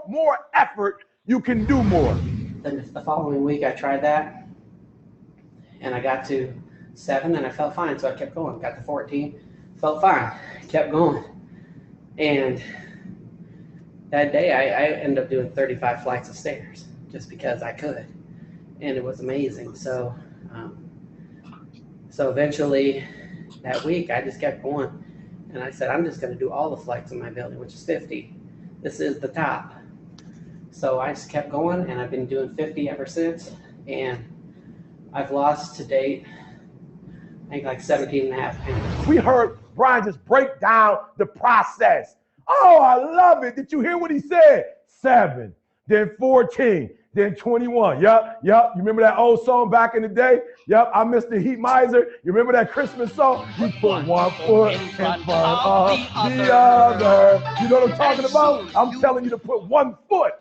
more effort, you can do more. Then the following week I tried that and I got to 7 and I felt fine. So I kept going. Got to 14, felt fine, kept going. And that day I ended up doing 35 flights of stairs just because I could. And it was amazing. So eventually that week I just kept going. And I said, I'm just going to do all the flights in my building, which is 50. This is the top. So I just kept going, and I've been doing 50 ever since. And I've lost to date, I think like 17 and a half pounds. We heard Brian just break down the process. Oh, I love it. Did you hear what he said? 7, then 14, then 21. Yup. You remember that old song back in the day? Yup, I Mr. Heat Miser. You remember that Christmas song? You put one foot in front of the other. You know what I'm talking about? I'm telling you to put one foot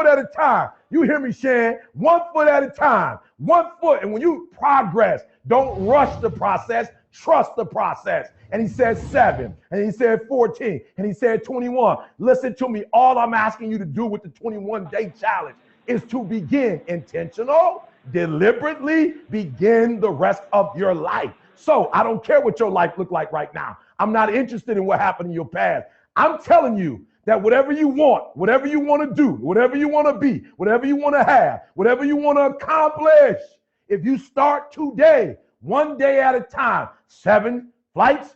at a time. You hear me, Shan? 1 foot at a time. 1 foot. And when you progress, don't rush the process. Trust the process. And he said 7, and he said 14, and he said 21. Listen to me. All I'm asking you to do with the 21-day challenge is to begin intentional, deliberately begin the rest of your life. So I don't care what your life look like right now. I'm not interested in what happened in your past. I'm telling you that whatever you want to do, whatever you want to be, whatever you want to have, whatever you want to accomplish, if you start today, 1 day at a time, 7 flights,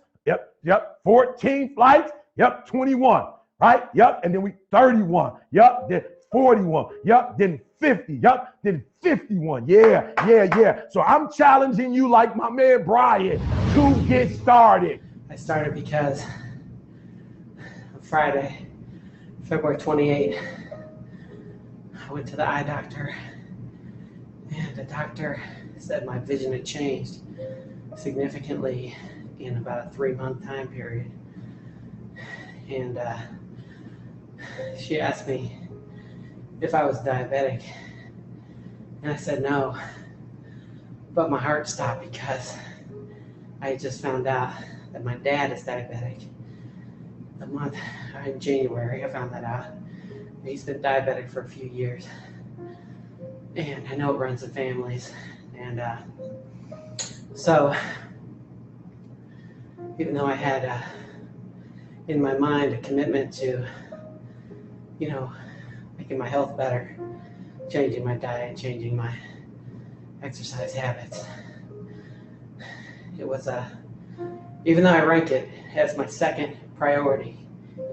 yep, 14 flights, yep, 21, right, yep, and then we 31, yep, then 41, yep, then 50, yep, then 51, yeah. So I'm challenging you like my man Brian to get started. I started because on Friday, February 28th, I went to the eye doctor, and the doctor said my vision had changed significantly in about a 3-month time period. And she asked me if I was diabetic, and I said no, but my heart stopped because I just found out that my dad is diabetic. The month in January, I found that out. He's been diabetic for a few years, and I know it runs in families. And so, even though I had in my mind a commitment to, making my health better, changing my diet, changing my exercise habits, it was even though I rank it as my second priority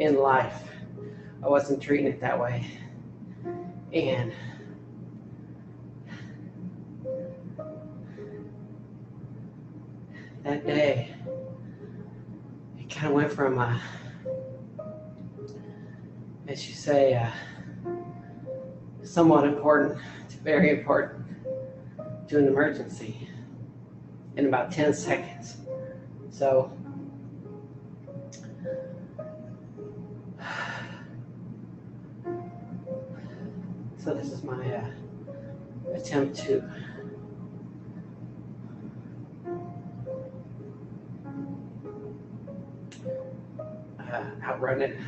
in life, I wasn't treating it that way. And that day, it kind of went from, as you say, somewhat important to very important to an emergency in about 10 seconds. So this is my attempt to outrun it.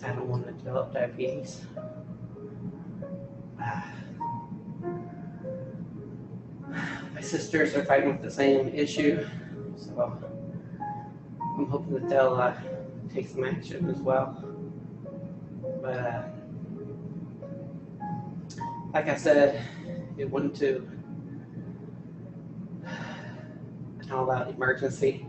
I don't want to develop diabetes. My sisters are fighting with the same issue, so I'm hoping that they'll take some action as well. But like I said, it went to an all-out emergency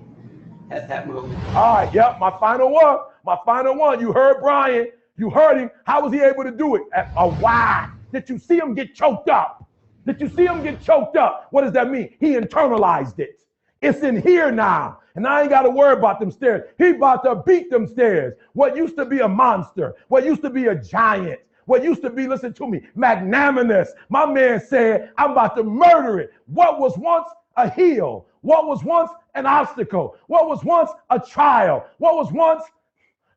at that moment. All right, yep, my final one. You heard Brian. You heard him. How was he able to do it? Why? Did you see him get choked up? What does that mean? He internalized it. It's in here now. And I ain't got to worry about them stairs. He about to beat them stairs. What used to be a monster, what used to be a giant, what used to be, listen to me, magnanimous. My man said, I'm about to murder it. What was once a hill, what was once an obstacle, what was once a trial, what was once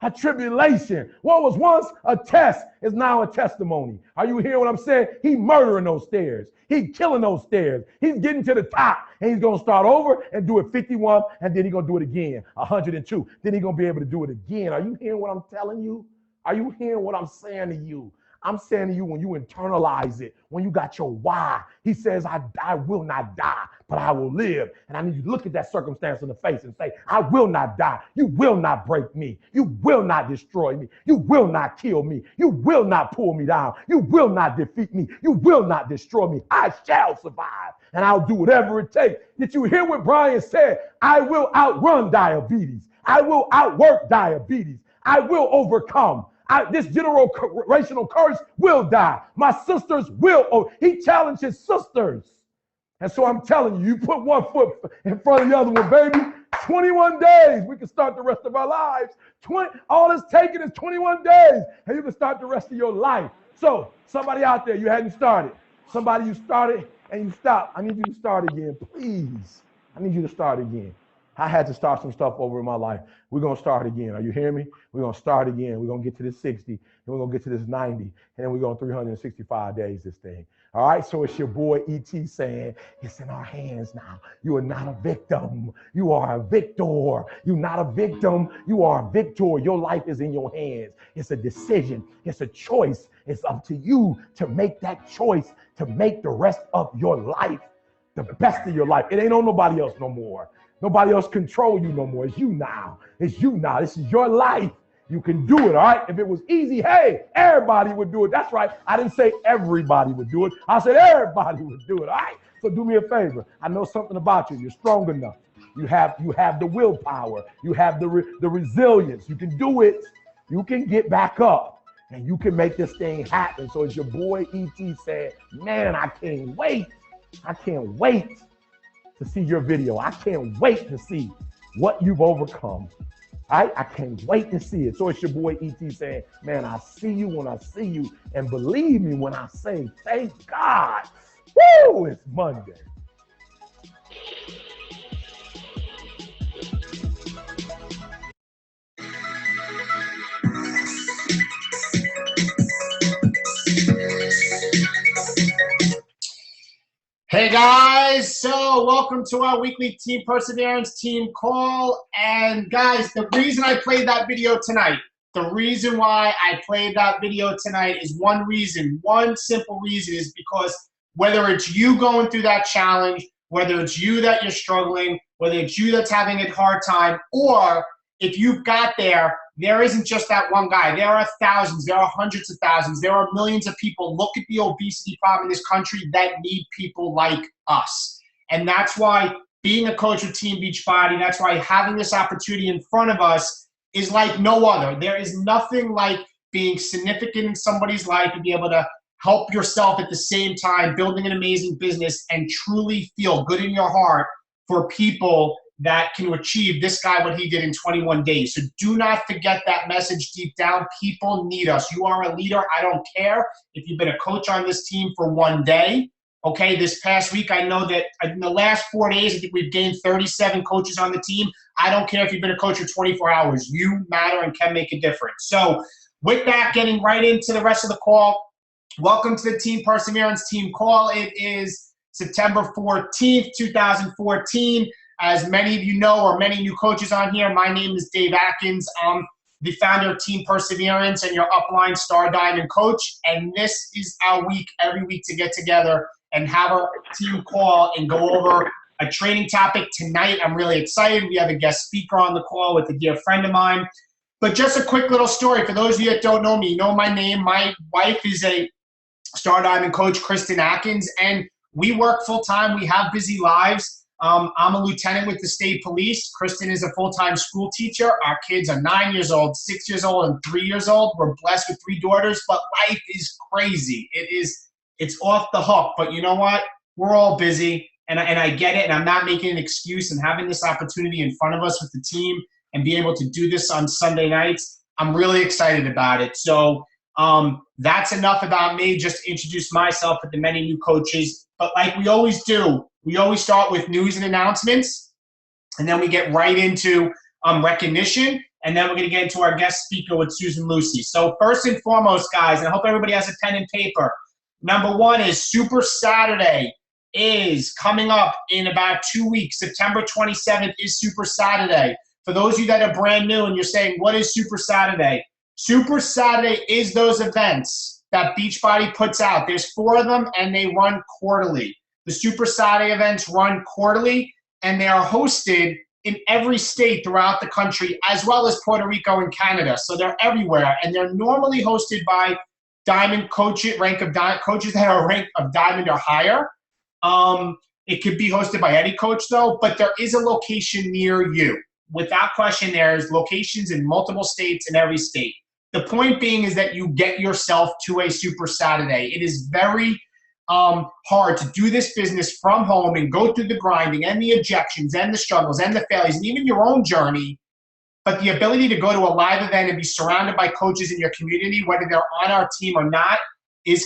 A tribulation. What was once a test is now a testimony. Are you hearing what I'm saying? He murdering those stairs. He killing those stairs. He's getting to the top, and he's going to start over and do it 51, and then he's going to do it again, 102. Then he's going to be able to do it again. Are you hearing what I'm telling you? Are you hearing what I'm saying to you? I'm saying to you, when you internalize it, when you got your why, he says, I will not die, but I will live. And I need you to look at that circumstance in the face and say, I will not die. You will not break me. You will not destroy me. You will not kill me. You will not pull me down. You will not defeat me. You will not destroy me. I shall survive, and I'll do whatever it takes. Did you hear what Brian said? I will outrun diabetes. I will outwork diabetes. I will overcome. This generational curse will die. My sisters will. Oh, he challenged his sisters. And so I'm telling you, you put one foot in front of the other one, baby. 21 days, we can start the rest of our lives. All it's taking is 21 days, and you can start the rest of your life. So somebody out there, you hadn't started. Somebody you started and you stopped. I need you to start again, please. I need you to start again. I had to start some stuff over in my life. We're going to start again. Are you hearing me? We're going to start again. We're going to get to this 60, and we're going to get to this 90, and then we're going 365 days, this thing. All right, so it's your boy E.T. saying, it's in our hands now. You are not a victim. You are a victor. You're not a victim. You are a victor. Your life is in your hands. It's a decision. It's a choice. It's up to you to make that choice, to make the rest of your life the best of your life. It ain't on nobody else no more. Nobody else control you no more. It's you now. It's you now. This is your life. You can do it, all right? If it was easy, hey, everybody would do it. That's right. I didn't say everybody would do it. I said everybody would do it, all right? So do me a favor. I know something about you. You're strong enough. You have the willpower. You have the resilience. You can do it. You can get back up, and you can make this thing happen. So as your boy E.T. said, man, I can't wait. I can't wait to see your video. I can't wait to see what you've overcome. I can't wait to see it. So it's your boy E.T. saying, man, I see you when I see you. And believe me when I say, thank God. Woo, it's Monday. Hey guys, so welcome to our weekly Team Perseverance team call. And guys, the reason I played that video tonight, is one simple reason is because whether it's you going through that challenge, whether it's you that you're struggling, whether it's you that's having a hard time, or if you've got there isn't just that one guy. There are thousands, there are hundreds of thousands, there are millions of people. Look at the obesity problem in this country that need people like us. And that's why being a coach with Team Beachbody, that's why having this opportunity in front of us is like no other. There is nothing like being significant in somebody's life and be able to help yourself at the same time, building an amazing business and truly feel good in your heart for people that can achieve this guy what he did in 21 days. So do not forget that message deep down. People need us. You are a leader. I don't care if you've been a coach on this team for one day. Okay, this past week, I know that in the last 4 days, I think we've gained 37 coaches on the team. I don't care if you've been a coach for 24 hours. You matter and can make a difference. So with that, getting right into the rest of the call, welcome to the Team Perseverance team call. It is September 14th, 2014. As many of you know, or many new coaches on here, my name is Dave Atkins. I'm the founder of Team Perseverance and your upline Star Diamond coach. And this is our week, every week, to get together and have a team call and go over a training topic. Tonight, I'm really excited. We have a guest speaker on the call with a dear friend of mine. But just a quick little story. For those of you that don't know me, you know my name. My wife is a Star Diamond coach, Kristen Atkins, and we work full-time. We have busy lives. I'm a lieutenant with the state police. Kristen is a full-time school teacher. Our kids are 9 years old, 6 years old, and 3 years old. We're blessed with 3 daughters, but life is crazy. It's off the hook. But you know what? We're all busy, and I get it, and I'm not making an excuse. And having this opportunity in front of us with the team and being able to do this on Sunday nights, I'm really excited about it. So that's enough about me, just to introduce myself with the many new coaches. But like we always do, we always start with news and announcements, and then we get right into recognition. and then we're going to get into our guest speaker with Susan Lucy. So first and foremost, guys, and I hope everybody has a pen and paper, number one is Super Saturday is coming up in about 2 weeks. September 27th is Super Saturday. For those of you that are brand new and you're saying, what is Super Saturday? Super Saturday is those events that Beachbody puts out. There's 4 of them, and they run quarterly. The Super Saturday events run quarterly, and they are hosted in every state throughout the country, as well as Puerto Rico and Canada. So they're everywhere, and they're normally hosted by Diamond coaches, coaches that are ranked of Diamond or higher. It could be hosted by any coach, though, but there is a location near you. Without question, there's locations in multiple states in every state. The point being is that you get yourself to a Super Saturday. It is very hard to do this business from home and go through the grinding and the objections and the struggles and the failures and even your own journey. But the ability to go to a live event and be surrounded by coaches in your community, whether they're on our team or not,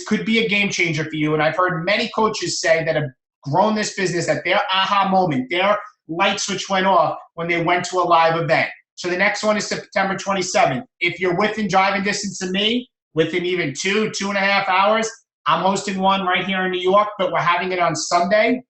could be a game changer for you. And I've heard many coaches say that have grown this business at their aha moment, their light switch went off when they went to a live event. So the next one is September 27th. If you're within driving distance of me, within even 2.5 hours, I'm hosting one right here in New York, but we're having it on Sunday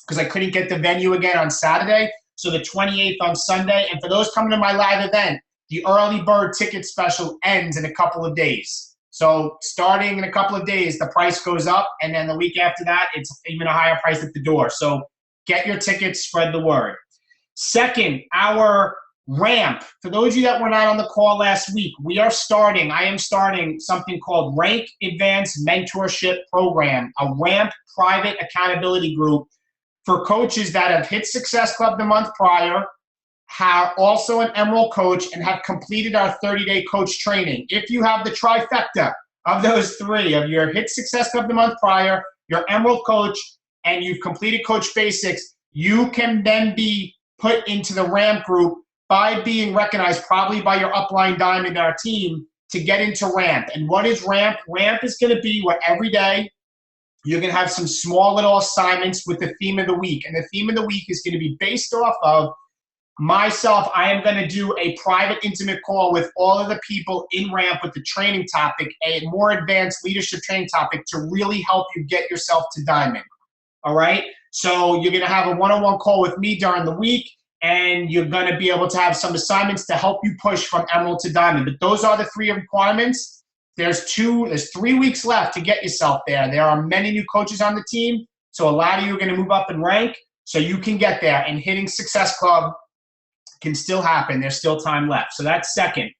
because I couldn't get the venue again on Saturday. So the 28th on Sunday. And for those coming to my live event, the early bird ticket special ends in a couple of days. So starting in a couple of days, the price goes up. And then the week after that, it's even a higher price at the door. So get your tickets, spread the word. Second, our ramp. For those of you that were not on the call last week, I am starting something called Rank Advanced Mentorship Program, a ramp private accountability group for coaches that have hit Success Club the month prior, are also an Emerald coach, and have completed our 30-day coach training. If you have the trifecta of those 3, of your hit Success Club the month prior, your Emerald coach, and you've completed Coach Basics, you can then be put into the ramp group by being recognized probably by your upline diamond in our team to get into ramp. And what is ramp? Ramp is going to be where every day you're going to have some small little assignments with the theme of the week. And the theme of the week is going to be based off of myself. I am going to do a private, intimate call with all of the people in ramp with the training topic, a more advanced leadership training topic to really help you get yourself to diamond. All right? So you're going to have a one-on-one call with me during the week, and you're going to be able to have some assignments to help you push from Emerald to Diamond. But those are the 3 requirements. There's 3 weeks left to get yourself there. There are many new coaches on the team, so a lot of you are going to move up in rank, so you can get there. And hitting Success Club can still happen. There's still time left. So that's second.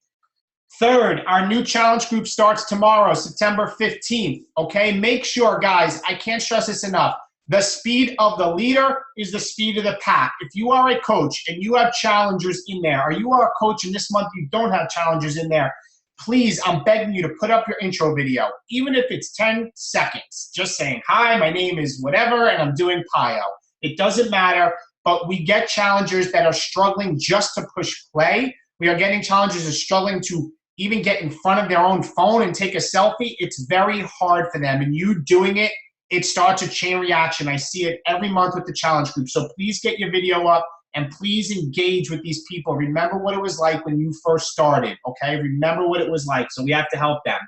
Third, our new challenge group starts tomorrow, September 15th. Okay, make sure, guys, I can't stress this enough. The speed of the leader is the speed of the pack. If you are a coach and you have challengers in there, or you are a coach and this month you don't have challengers in there, please, I'm begging you to put up your intro video, even if it's 10 seconds, just saying, hi, my name is whatever, and I'm doing PIO. It doesn't matter, but we get challengers that are struggling just to push play. We are getting challengers that are struggling to even get in front of their own phone and take a selfie. It's very hard for them, and you doing it, it starts a chain reaction. I see it every month with the challenge group. So please get your video up and please engage with these people. Remember what it was like when you first started, okay? Remember what it was like. So we have to help them.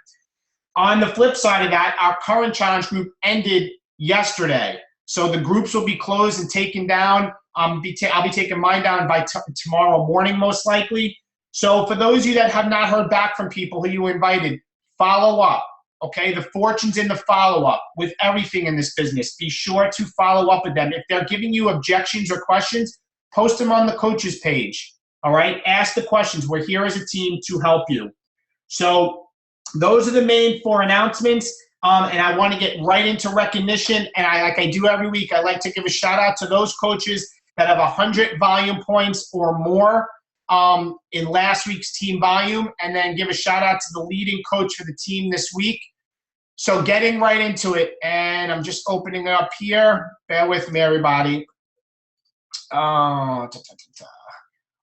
On the flip side of that, our current challenge group ended yesterday. So the groups will be closed and taken down. I'll be taking mine down by tomorrow morning, most likely. So for those of you that have not heard back from people who you invited, follow up. Okay, the fortune's in the follow-up with everything in this business. Be sure to follow up with them. If they're giving you objections or questions, post them on the coaches page. All right, ask the questions. We're here as a team to help you. So those are the main 4 announcements. And I want to get right into recognition. And like I do every week, I like to give a shout out to those coaches that have 100 volume points or more in last week's team volume, and then give a shout out to the leading coach for the team this week. So getting right into it, and I'm just opening it up here. Bear with me, everybody. All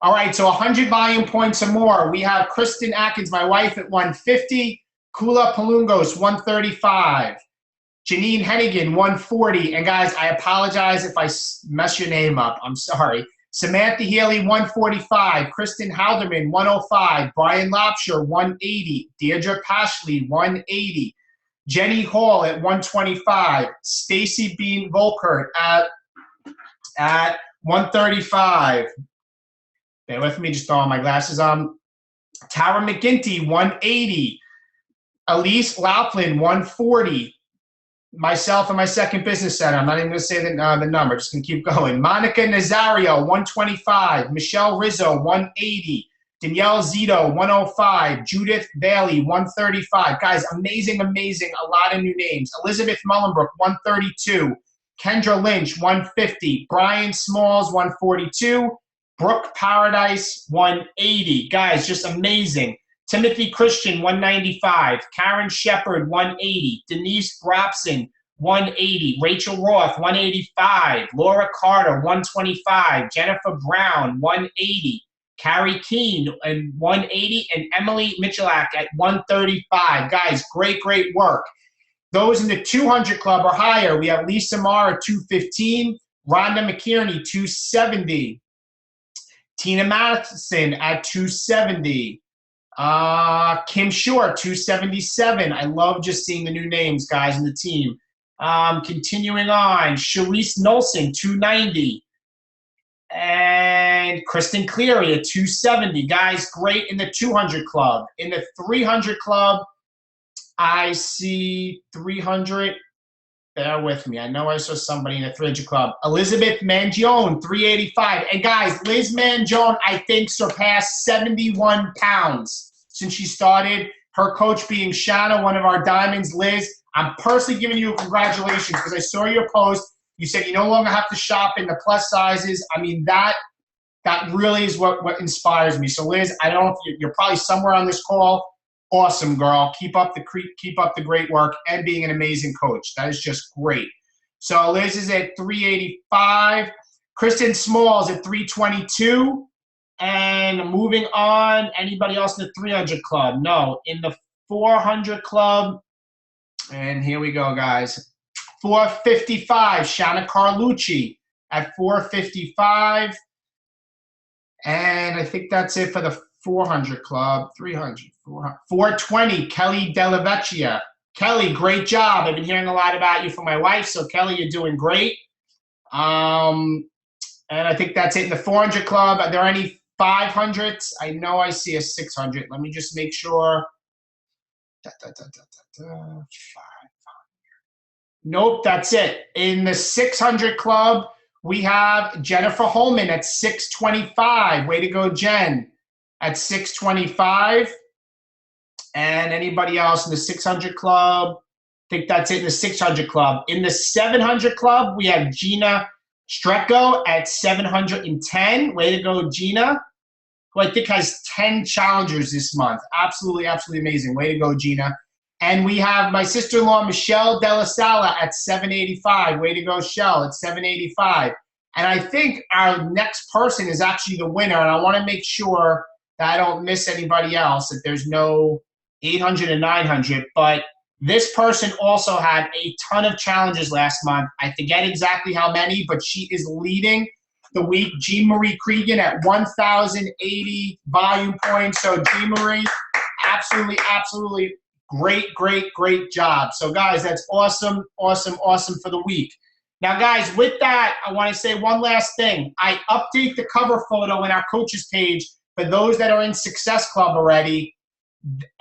right, so 100 volume points or more. We have Kristen Atkins, my wife, at 150. Kula Palungos, 135. Janine Hennigan, 140. And guys, I apologize if I mess your name up. I'm sorry. Samantha Healy, 145. Kristen Halderman, 105. Brian Lopsher, 180. Deirdre Pashley, 180. Jenny Hall at 125. Stacy Bean Volkert at 135. Bear with me, just throwing my glasses on. Tara McGinty, 180. Elise Laughlin, 140. Myself and my second business center. I'm not even going to say the number. Just going to keep going. Monica Nazario, 125. Michelle Rizzo, 180. Danielle Zito, 105. Judith Bailey, 135. Guys, amazing, amazing. A lot of new names. Elizabeth Mullenbrook, 132. Kendra Lynch, 150. Brian Smalls, 142. Brooke Paradise, 180. Guys, just amazing. Timothy Christian, 195. Karen Shepard, 180. Denise Brapson, 180. Rachel Roth, 185. Laura Carter, 125. Jennifer Brown, 180. Carrie Keene, and 180. And Emily Michalak at 135. Guys, great, great work. Those in the 200 club or higher, we have Lisa Marr at 215. Rhonda McKierney, 270. Tina Matheson at 270. Kim Shore, 277. I love just seeing the new names, guys, in the team. Continuing on, Sharice Nolson, 290. And Kristen Cleary at 270. Guys, great in the 200 club. In the 300 club, I see 300. Bear with me. I know I saw somebody in the 300 club. Elizabeth Mangione, 385. And guys, Liz Mangione, I think, surpassed 71 pounds since she started. Her coach being Shanna, one of our diamonds. Liz, I'm personally giving you a congratulations because I saw your post. You said you no longer have to shop in the plus sizes. I mean, that really is what inspires me. So, Liz, I don't know if you're probably somewhere on this call. Awesome, girl. Keep up the great work and being an amazing coach. That is just great. So Liz is at 385. Kristen Smalls at 322. And moving on, anybody else in the 300 club? No. In the 400 club, and here we go, guys. 455, Shanna Carlucci at 455. And I think that's it for the 400 club. 300, 400, 420, Kelly Della Vecchia. Kelly, great job. I've been hearing a lot about you from my wife, so Kelly, you're doing great. And I think that's it in the 400 club. Are there any 500s? I know I see a 600. Let me just make sure. 500. Nope, that's it. In the 600 club, we have Jennifer Holman at 625. Way to go, Jen. At 625. And anybody else in the 600 club? I think that's it in the 600 club. In the 700 club, we have Gina Strecko at 710. Way to go, Gina, who I think has 10 challengers this month. Absolutely, absolutely amazing. Way to go, Gina. And we have my sister-in-law, Michelle Della Sala, at 785. Way to go, Shell, at 785. And I think our next person is actually the winner, and I want to make sure that I don't miss anybody else, that there's no 800 and 900. But this person also had a ton of challenges last month. I forget exactly how many, but she is leading the week. Jean Marie Cregan at 1,080 volume points. So Jean Marie, absolutely, absolutely great, great, great job. So guys, that's awesome, awesome, awesome for the week. Now guys, with that, I want to say one last thing. I update the cover photo in our coaches page for those that are in Success Club already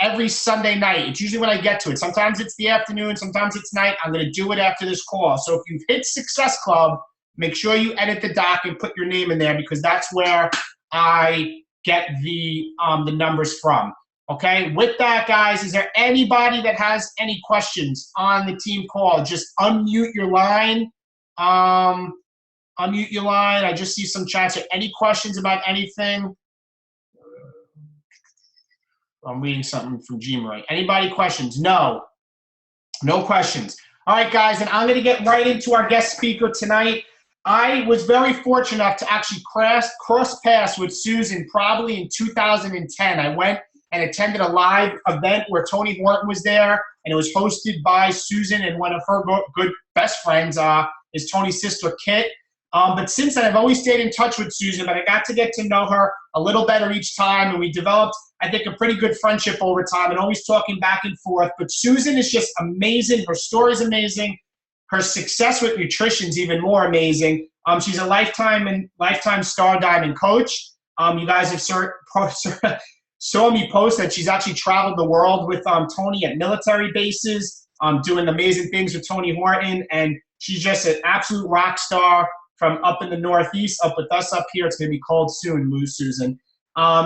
every Sunday night. It's usually when I get to it. Sometimes it's the afternoon, sometimes it's night. I'm going to do it after this call. So if you've hit Success Club, make sure you edit the doc and put your name in there because that's where I get the numbers from. Okay, with that, guys, is there anybody that has any questions on the team call? Just unmute your line. Unmute your line. I just see some chats. Any questions about anything? I'm reading something from G-Marie. Anybody questions? No. No questions. All right, guys, and I'm going to get right into our guest speaker tonight. I was very fortunate enough to actually cross paths with Susan probably in 2010. I went and attended a live event where Tony Horton was there, and it was hosted by Susan and one of her good best friends is Tony's sister, Kit. But since then, I've always stayed in touch with Susan, but I got to get to know her a little better each time, and we developed, I think, a pretty good friendship over time and always talking back and forth. But Susan is just amazing. Her story is amazing. Her success with nutrition is even more amazing. She's a lifetime Star Diamond coach. You guys have saw me post that she's actually traveled the world with Tony at military bases, doing amazing things with Tony Horton, and she's just an absolute rock star from up in the Northeast, up with us up here. It's going to be cold soon, Susan.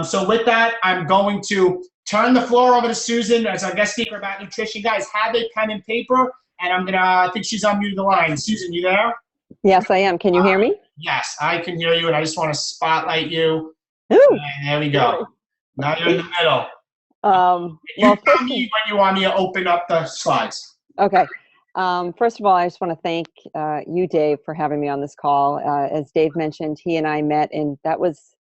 So with that, I'm going to turn the floor over to Susan as our guest speaker about nutrition. Guys, have a pen and paper, and I think she's unmuted the line. Susan, you there? Yes, I am. Can you hear me? Yes, I can hear you, and I just want to spotlight you. Ooh. And there we go. Now you're in the middle. Well, Tell me when you want me to open up the slides. Okay. First of all, I just want to thank you, Dave, for having me on this call. As Dave mentioned, he and I met that was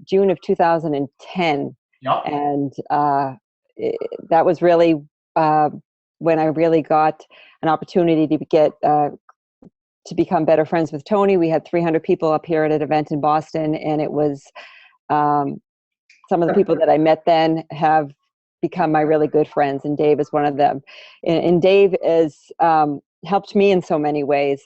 June of 2010. Yep. And that was really when I really got an opportunity to get to become better friends with Tony. We had 300 people up here at an event in Boston, and it was some of the people that I met then have become my really good friends, and Dave is one of them. And Dave has helped me in so many ways.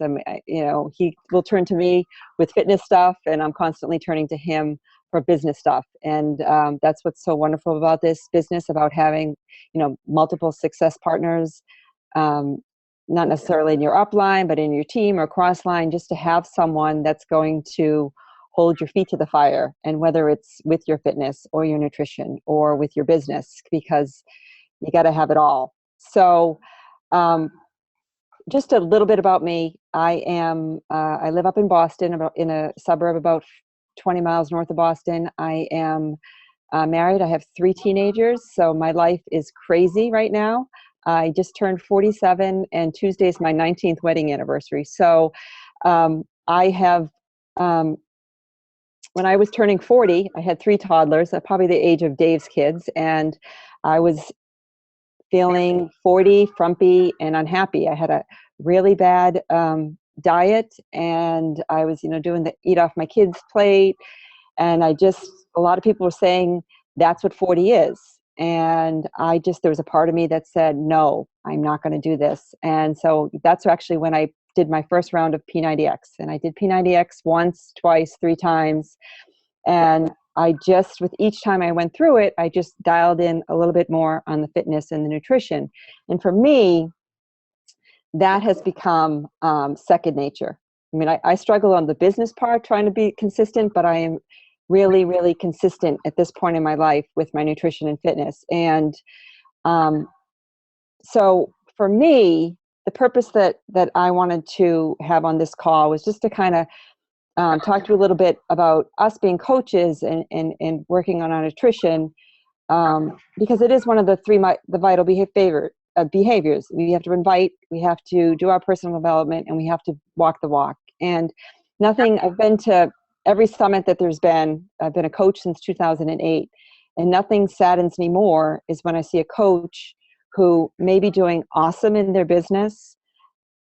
He will turn to me with fitness stuff, and I'm constantly turning to him for business stuff. And that's what's so wonderful about this business, about having, multiple success partners, not necessarily in your upline, but in your team or cross line, just to have someone that's going to hold your feet to the fire, and whether it's with your fitness or your nutrition or with your business, because you got to have it all. So just a little bit about me. I live up in Boston, in a suburb about 20 miles north of Boston. I am married. I have 3 teenagers, so my life is crazy right now. I just turned 47, and Tuesday is my 19th wedding anniversary. So I have when I was turning 40, I had 3 toddlers, probably the age of Dave's kids, and I was feeling 40, frumpy, and unhappy. I had a really bad diet, and I was, doing the eat off my kids' plate, and a lot of people were saying that's what 40 is. And there was a part of me that said, no, I'm not going to do this. And so that's actually when I did my first round of P90X. And I did P90X once, twice, 3 times. And with each time I went through it, I just dialed in a little bit more on the fitness and the nutrition. And for me, that has become second nature. I mean, I struggle on the business part, trying to be consistent, but I am really, really consistent at this point in my life with my nutrition and fitness. And so for me, the purpose that I wanted to have on this call was just to kind of talk to you a little bit about us being coaches and working on our nutrition, because it is one of the 3 the vital behaviors. We have to invite, we have to do our personal development, and we have to walk the walk. And I've been to every summit that there's been. I've been a coach since 2008, and nothing saddens me more is when I see a coach who may be doing awesome in their business,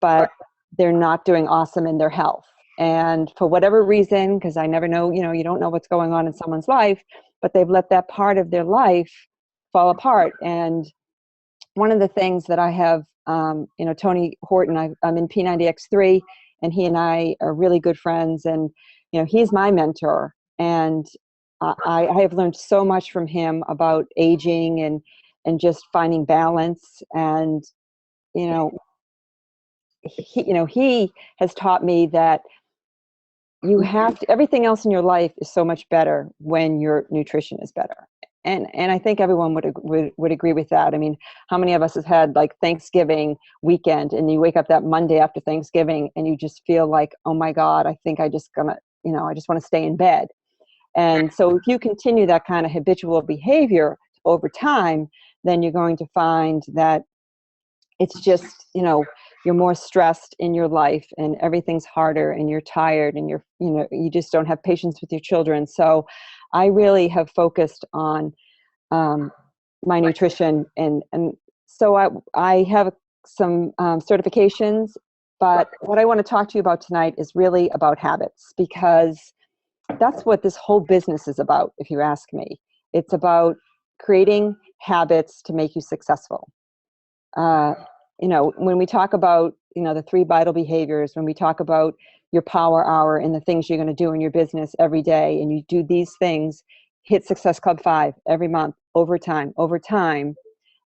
but they're not doing awesome in their health. And for whatever reason, because I never know, you don't know what's going on in someone's life, but they've let that part of their life fall apart. And one of the things that I have, Tony Horton, I'm in P90X3, and he and I are really good friends, and he's my mentor, and I have learned so much from him about aging and just finding balance. And he has taught me that you have to, everything else in your life is so much better when your nutrition is better. And I think everyone would agree with that. I mean, how many of us have had like Thanksgiving weekend, and you wake up that Monday after Thanksgiving and you just feel like, oh my God, I think I just want to stay in bed. And so if you continue that kind of habitual behavior over time, then you're going to find that it's just, you're more stressed in your life, and everything's harder, and you're tired, and you just don't have patience with your children. So I really have focused on my nutrition. And so I have some certifications But what I want to talk to you about tonight is really about habits, because that's what this whole business is about, if you ask me. It's about creating habits to make you successful. When we talk about, the 3 vital behaviors, when we talk about your power hour and the things you're going to do in your business every day, and you do these things, hit Success Club 5 every month, over time,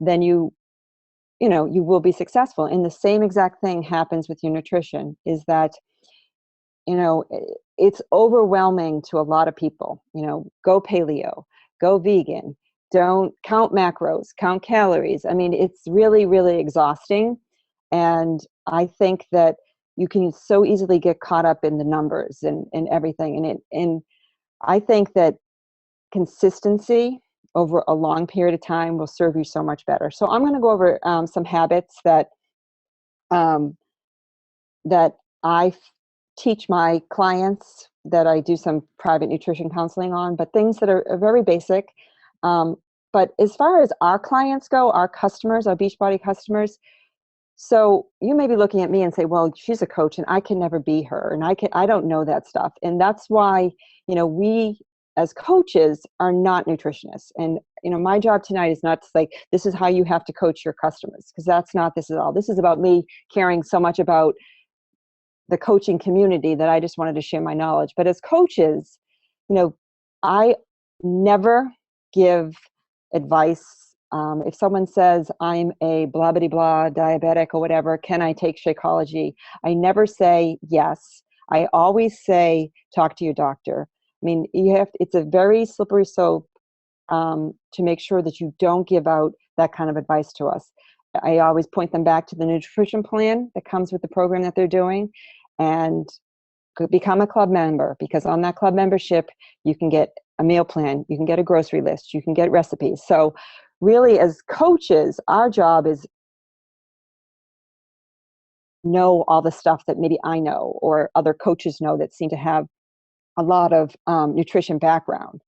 then you will be successful. And the same exact thing happens with your nutrition, is that, it's overwhelming to a lot of people. Go paleo, go vegan, don't count macros, count calories. I mean, it's really, really exhausting. And I think that you can so easily get caught up in the numbers and everything. And I think that consistency over a long period of time will serve you so much better. So I'm going to go over some habits that I teach my clients, that I do some private nutrition counseling on, but things that are very basic. But as far as our clients go, our customers, our Beachbody customers, so you may be looking at me and say, well, she's a coach and I can never be her, and I don't know that stuff. And that's why, we as coaches are not nutritionists. And, my job tonight is not to say, this is how you have to coach your customers, because that's not this at all. This is about me caring so much about the coaching community that I just wanted to share my knowledge. But as coaches, I never give advice. If someone says, I'm a blah, blah, blah, diabetic or whatever, can I take Shakeology? I never say yes. I always say, talk to your doctor. I mean, it's a very slippery slope to make sure that you don't give out that kind of advice to us. I always point them back to the nutrition plan that comes with the program that they're doing, and become a club member, because on that club membership, you can get a meal plan, you can get a grocery list, you can get recipes. So really, as coaches, our job is know all the stuff that maybe I know or other coaches know that seem to have a lot of nutrition background.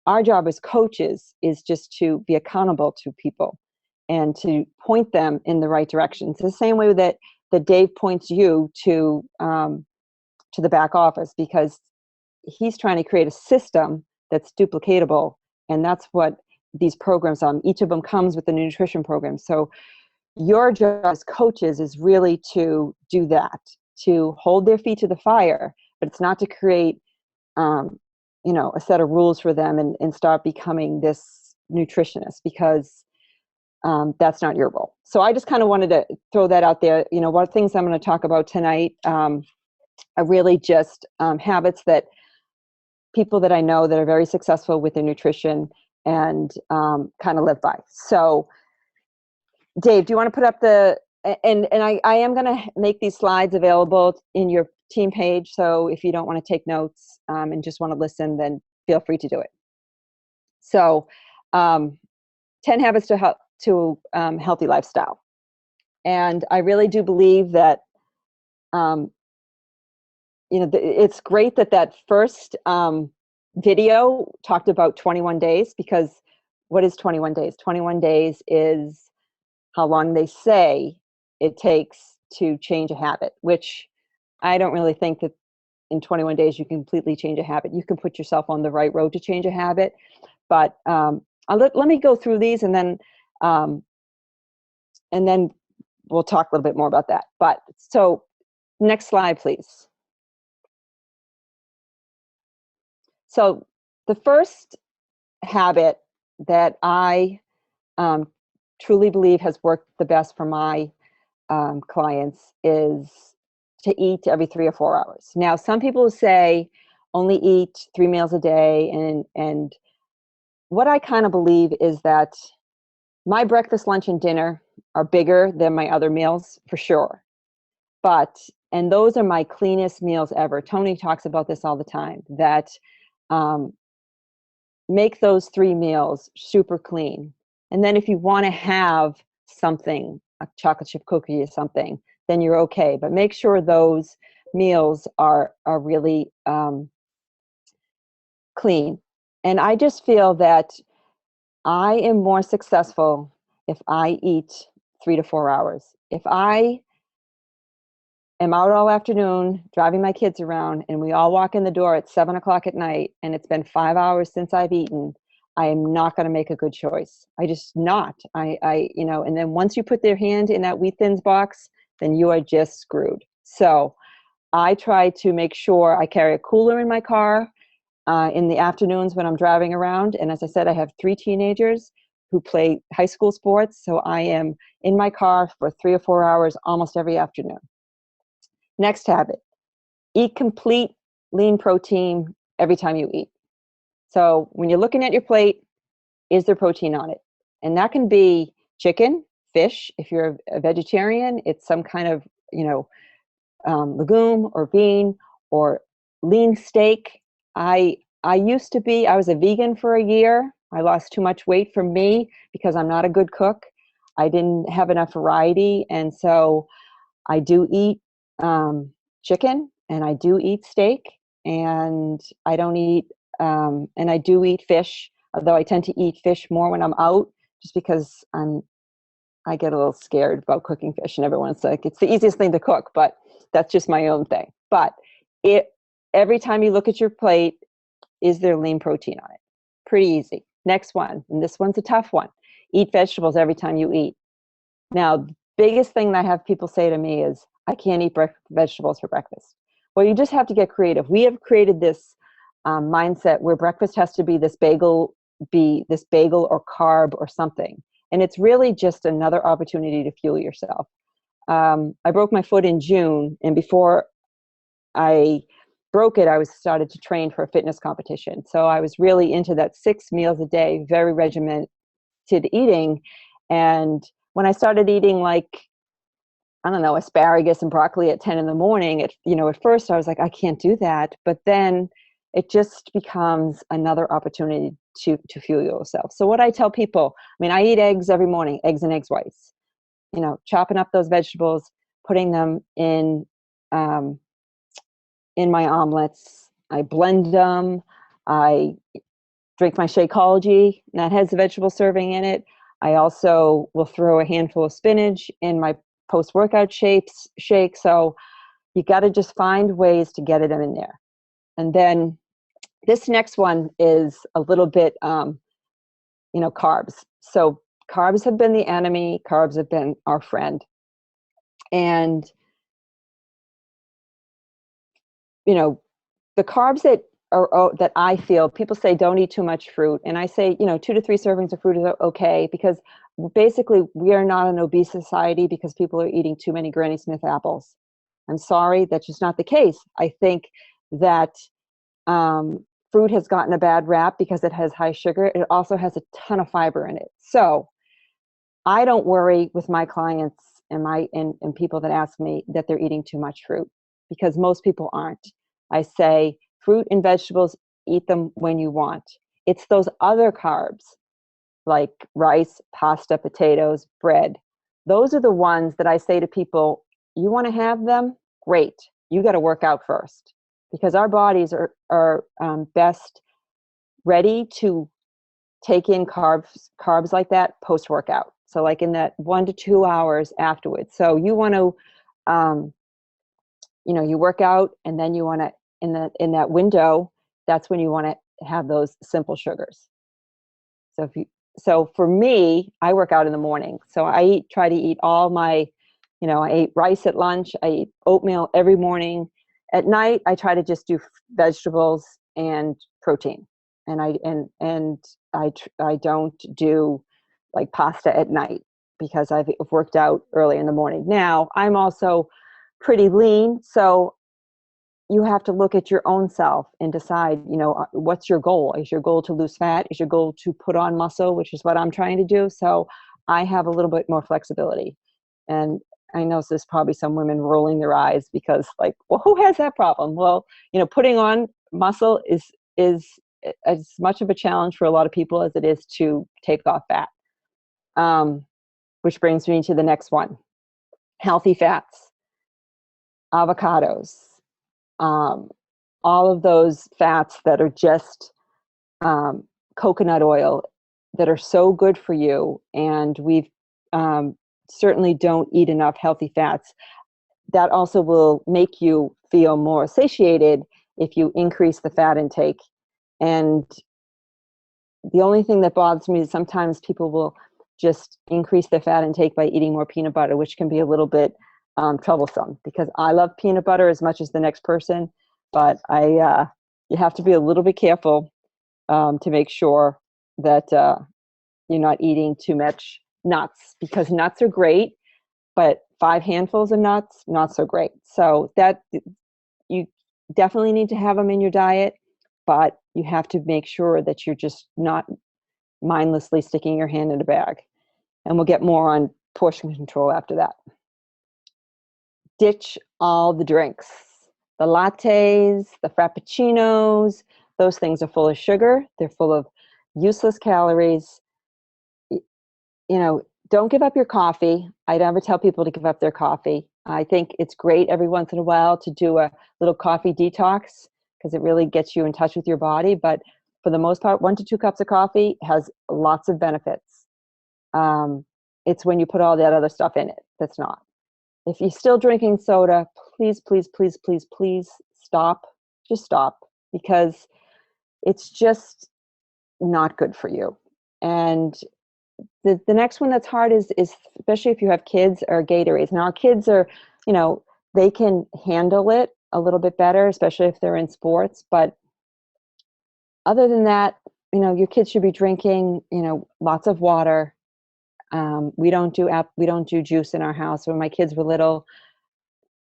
Our job as coaches is just to be accountable to people and to point them in the right direction. It's the same way that Dave points you to the back office, because he's trying to create a system that's duplicatable, and that's what these programs each of them comes with a nutrition program. So your job as coaches is really to do that, to hold their feet to the fire, but it's not to create a set of rules for them and start becoming this nutritionist, because that's not your role. So I just kind of wanted to throw that out there. What things I'm going to talk about tonight are really just habits that people that I know that are very successful with their nutrition and kind of live by. So Dave, do you want to put up and I am going to make these slides available in your team page. So if you don't want to take notes and just want to listen, then feel free to do it. So 10 habits to healthy lifestyle. And I really do believe that, it's great that first video talked about 21 days, because what is 21 days? 21 days is how long they say it takes to change a habit, which I don't really think that in 21 days you can completely change a habit. You can put yourself on the right road to change a habit, but let me go through these, and then we'll talk a little bit more about that. But so next slide, please. So the first habit that I truly believe has worked the best for my clients is to eat every 3 or 4 hours. Now, some people say only eat 3 meals a day, and what I kind of believe is that my breakfast, lunch, and dinner are bigger than my other meals, for sure. And those are my cleanest meals ever. Tony talks about this all the time, that make those 3 meals super clean. And then if you want to have something, a chocolate chip cookie or something, then you're okay. But make sure those meals are really clean. And I just feel that I am more successful if I eat 3 to 4 hours. If I am out all afternoon driving my kids around and we all walk in the door at 7 o'clock at night and it's been 5 hours since I've eaten, I am not going to make a good choice. I just not. And then once you put their hand in that Wheat Thins box, then you are just screwed. So I try to make sure I carry a cooler in my car in the afternoons when I'm driving around. And as I said, I have 3 teenagers who play high school sports. So I am in my car for 3 or 4 hours almost every afternoon. Next habit, eat complete lean protein every time you eat. So when you're looking at your plate, is there protein on it? And that can be chicken, fish. If you're a vegetarian, it's some kind of, legume or bean or lean steak. I was a vegan for a year. I lost too much weight for me because I'm not a good cook. I didn't have enough variety. And so I do eat chicken and I do eat steak and I don't eat, and I do eat fish, although I tend to eat fish more when I'm out just because I get a little scared about cooking fish and everyone's like, it's the easiest thing to cook, but that's just my own thing. But every time you look at your plate, is there lean protein on it? Pretty easy. Next one, and this one's a tough one. Eat vegetables every time you eat. Now, the biggest thing that I have people say to me is, I can't eat vegetables for breakfast. Well, you just have to get creative. We have created this mindset where breakfast has to be this bagel or carb or something. And it's really just another opportunity to fuel yourself. I broke my foot in June, and before I broke it, I started to train for a fitness competition. So I was really into that 6 meals a day, very regimented eating. And when I started eating asparagus and broccoli at 10 in the morning, at first I was like, I can't do that. But then it just becomes another opportunity to fuel yourself. So what I tell people, I eat eggs every morning, eggs and eggs whites, chopping up those vegetables, putting them in my omelets. I blend them. I drink my Shakeology, and that has the vegetable serving in it. I also will throw a handful of spinach in my post-workout shake. So you got to just find ways to get it in there. And then this next one is a little bit, carbs. So carbs have been the enemy. Carbs have been our friend. And, the carbs that I feel, people say don't eat too much fruit. And I say, 2 to 3 servings of fruit is okay, because basically we are not an obese society because people are eating too many Granny Smith apples. I'm sorry, that's just not the case. I think that fruit has gotten a bad rap because it has high sugar. It also has a ton of fiber in it. So I don't worry with my clients and people that ask me that they're eating too much fruit, because most people aren't. I say fruit and vegetables, eat them when you want. It's those other carbs like rice, pasta, potatoes, bread. Those are the ones that I say to people, you want to have them? Great. You got to work out first, because our bodies are best ready to take in carbs like that post-workout. So like in that 1 to 2 hours afterwards. So you want to, you work out, and then you want to, in that window, that's when you want to have those simple sugars. So for me, I work out in the morning. So I try to eat all my, I eat rice at lunch. I eat oatmeal every morning. At night, I try to just do vegetables and protein. And I don't do like pasta at night because I've worked out early in the morning. Now, I'm also pretty lean, so you have to look at your own self and decide, what's your goal? Is your goal to lose fat? Is your goal to put on muscle, which is what I'm trying to do? So I have a little bit more flexibility. And I know there's probably some women rolling their eyes because like, well, who has that problem? Well, putting on muscle is as much of a challenge for a lot of people as it is to take off fat. Which brings me to the next one. Healthy fats, avocados, all of those fats that are just coconut oil that are so good for you. And we've certainly don't eat enough healthy fats. that also will make you feel more satiated if you increase the fat intake. And the only thing that bothers me is sometimes people will just increase their fat intake by eating more peanut butter, which can be a little bit troublesome, because I love peanut butter as much as the next person, but you have to be a little bit careful to make sure that you're not eating too much nuts, because nuts are great, but 5 handfuls of nuts, not so great. So that you definitely need to have them in your diet, but you have to make sure that you're just not mindlessly sticking your hand in a bag. And we'll get more on portion control after that. Ditch all the drinks. The lattes, the frappuccinos, those things are full of sugar. They're full of useless calories. You know, don't give up your coffee. I never tell people to give up their coffee. I think it's great every once in a while to do a little coffee detox, because it really gets you in touch with your body. But for the most part, 1 to 2 cups of coffee has lots of benefits. It's when you put all that other stuff in it that's not. If you're still drinking soda, please, please, please, please, please stop. Just stop, because it's just not good for you. And the next one that's hard is especially if you have kids, or Gatorades. Now, kids are, you know, they can handle it a little bit better, especially if they're in sports. But other than that, you know, your kids should be drinking, you know, lots of water. We don't do juice in our house. When my kids were little,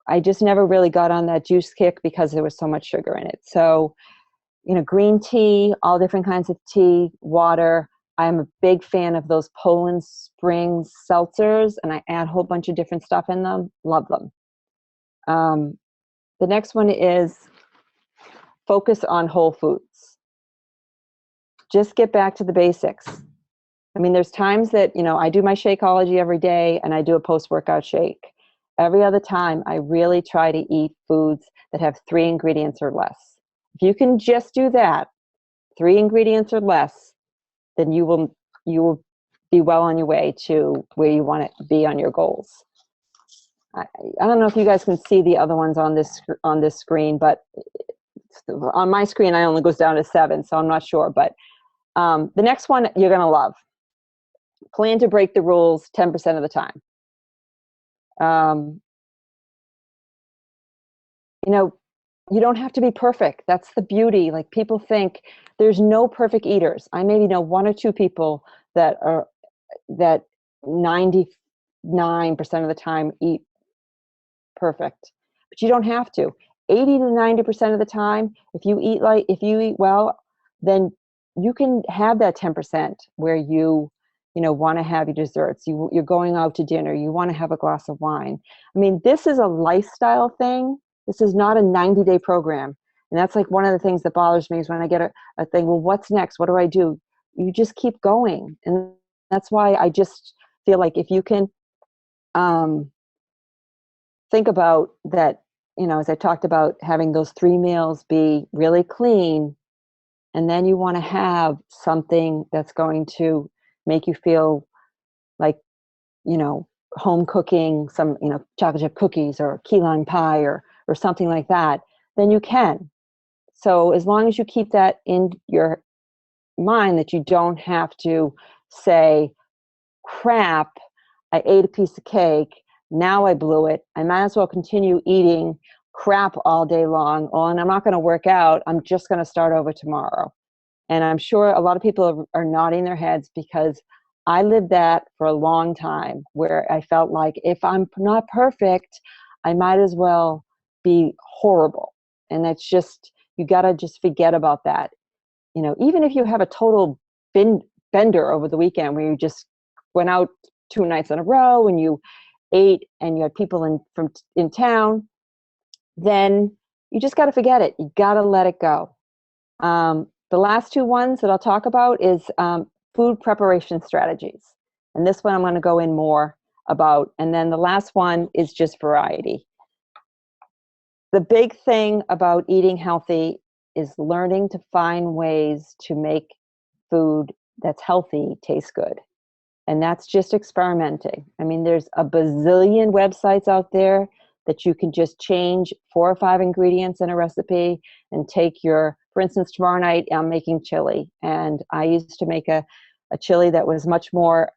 I just never really got on that juice kick because there was so much sugar in it. So, you know, green tea, all different kinds of tea, water. I'm a big fan of those Poland Springs seltzers, and I add a whole bunch of different stuff in them. Love them. The next one is focus on whole foods. Just get back to the basics. I mean, there's times that, you know, I do my Shakeology every day and I do a post-workout shake. Every other time, I really try to eat foods that have 3 ingredients or less. If you can just do that, 3 ingredients or less, then you will be well on your way to where you want to be on your goals. I don't know if you guys can see the other ones on this screen, but on my screen, I only goes down to 7, so I'm not sure. But the next one you're going to love. Plan to break the rules 10% of the time. You know, you don't have to be perfect. That's the beauty. Like, people think there's no perfect eaters. I maybe know 1 or 2 people that 99% of the time eat perfect, but you don't have to. 80 to 90% of the time, if you eat well, then you can have that 10% where you want to have your desserts. You're going out to dinner. You want to have a glass of wine. I mean, this is a lifestyle thing. This is not a 90-day program. And that's like one of the things that bothers me is when I get a thing, well, what's next? What do I do? You just keep going. And that's why I just feel like if you can think about that, you know, as I talked about, having those 3 meals be really clean, and then you want to have something that's going to make you feel like, you know, home cooking, some, you know, chocolate chip cookies or key lime pie or something like that, then you can. So as long as you keep that in your mind, that you don't have to say, crap, I ate a piece of cake, now I blew it, I might as well continue eating crap all day long. Oh, and I'm not going to work out, I'm just going to start over tomorrow. And I'm sure a lot of people are nodding their heads, because I lived that for a long time, where I felt like if I'm not perfect, I might as well be horrible. And that's just, you got to just forget about that. You know, even if you have a total bender over the weekend where you just went out 2 nights in a row and you ate and you had people in town, then you just got to forget it. You got to let it go. The last 2 ones that I'll talk about is food preparation strategies. And this one I'm going to go in more about. And then the last one is just variety. The big thing about eating healthy is learning to find ways to make food that's healthy taste good. And that's just experimenting. I mean, there's a bazillion websites out there that you can just change 4 or 5 ingredients in a recipe and take for instance, tomorrow night I'm making chili, and I used to make a chili that was much more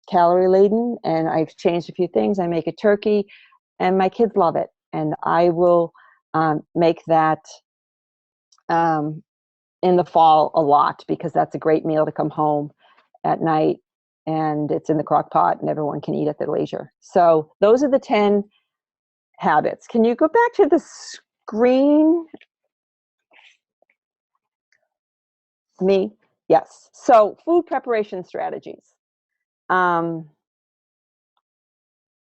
calorie laden, and I've changed a few things. I make a turkey, and my kids love it, and I will make that in the fall a lot, because that's a great meal to come home at night, and it's in the crock pot and everyone can eat at their leisure. So those are the 10 habits. Can you go back to the screen? Me? Yes. So food preparation strategies.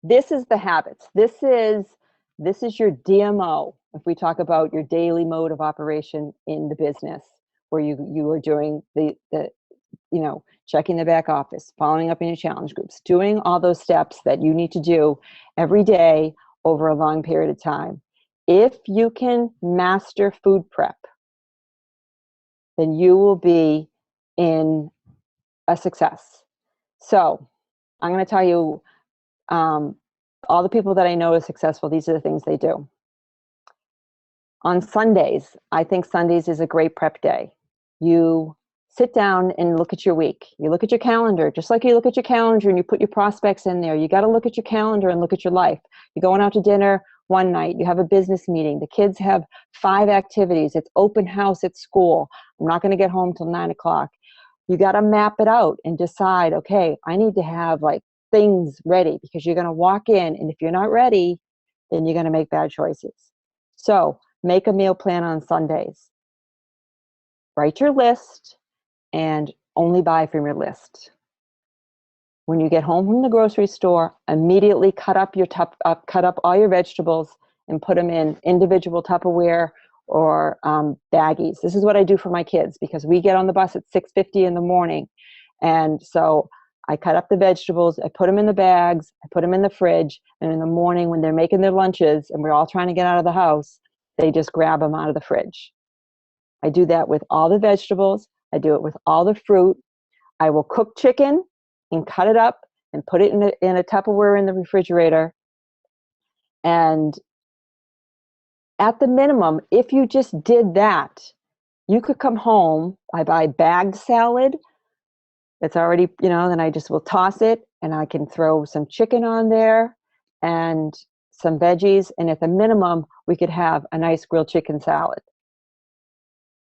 This is the habits. This is your DMO. If we talk about your daily mode of operation in the business, where you are doing the checking the back office, following up in your challenge groups, doing all those steps that you need to do every day over a long period of time. If you can master food prep, then you will be in a success. So I'm going to tell you, all the people that I know are successful, these are the things they do. On Sundays, I think Sundays is a great prep day. You sit down and look at your week. You look at your calendar, just like you look at your calendar and you put your prospects in there. You got to look at your calendar and look at your life. You're going out to dinner one night. You have a business meeting. The kids have 5 activities. It's open house at school. I'm not going to get home till 9 o'clock. You got to map it out and decide, okay, I need to have things ready, because you're going to walk in, and if you're not ready, then you're going to make bad choices. So make a meal plan on Sundays. Write your list and only buy from your list. When you get home from the grocery store, immediately cut up all your vegetables and put them in individual Tupperware or baggies. This is what I do for my kids, because we get on the bus at 6:50 in the morning, and so I cut up the vegetables, I put them in the bags, I put them in the fridge, and in the morning when they're making their lunches and we're all trying to get out of the house, they just grab them out of the fridge. I do that with all the vegetables. I do it with all the fruit. I will cook chicken and cut it up and put it in a Tupperware in the refrigerator. And at the minimum, if you just did that, you could come home. I buy bagged salad. It's already, then I just will toss it, and I can throw some chicken on there and some veggies. And at the minimum, we could have a nice grilled chicken salad.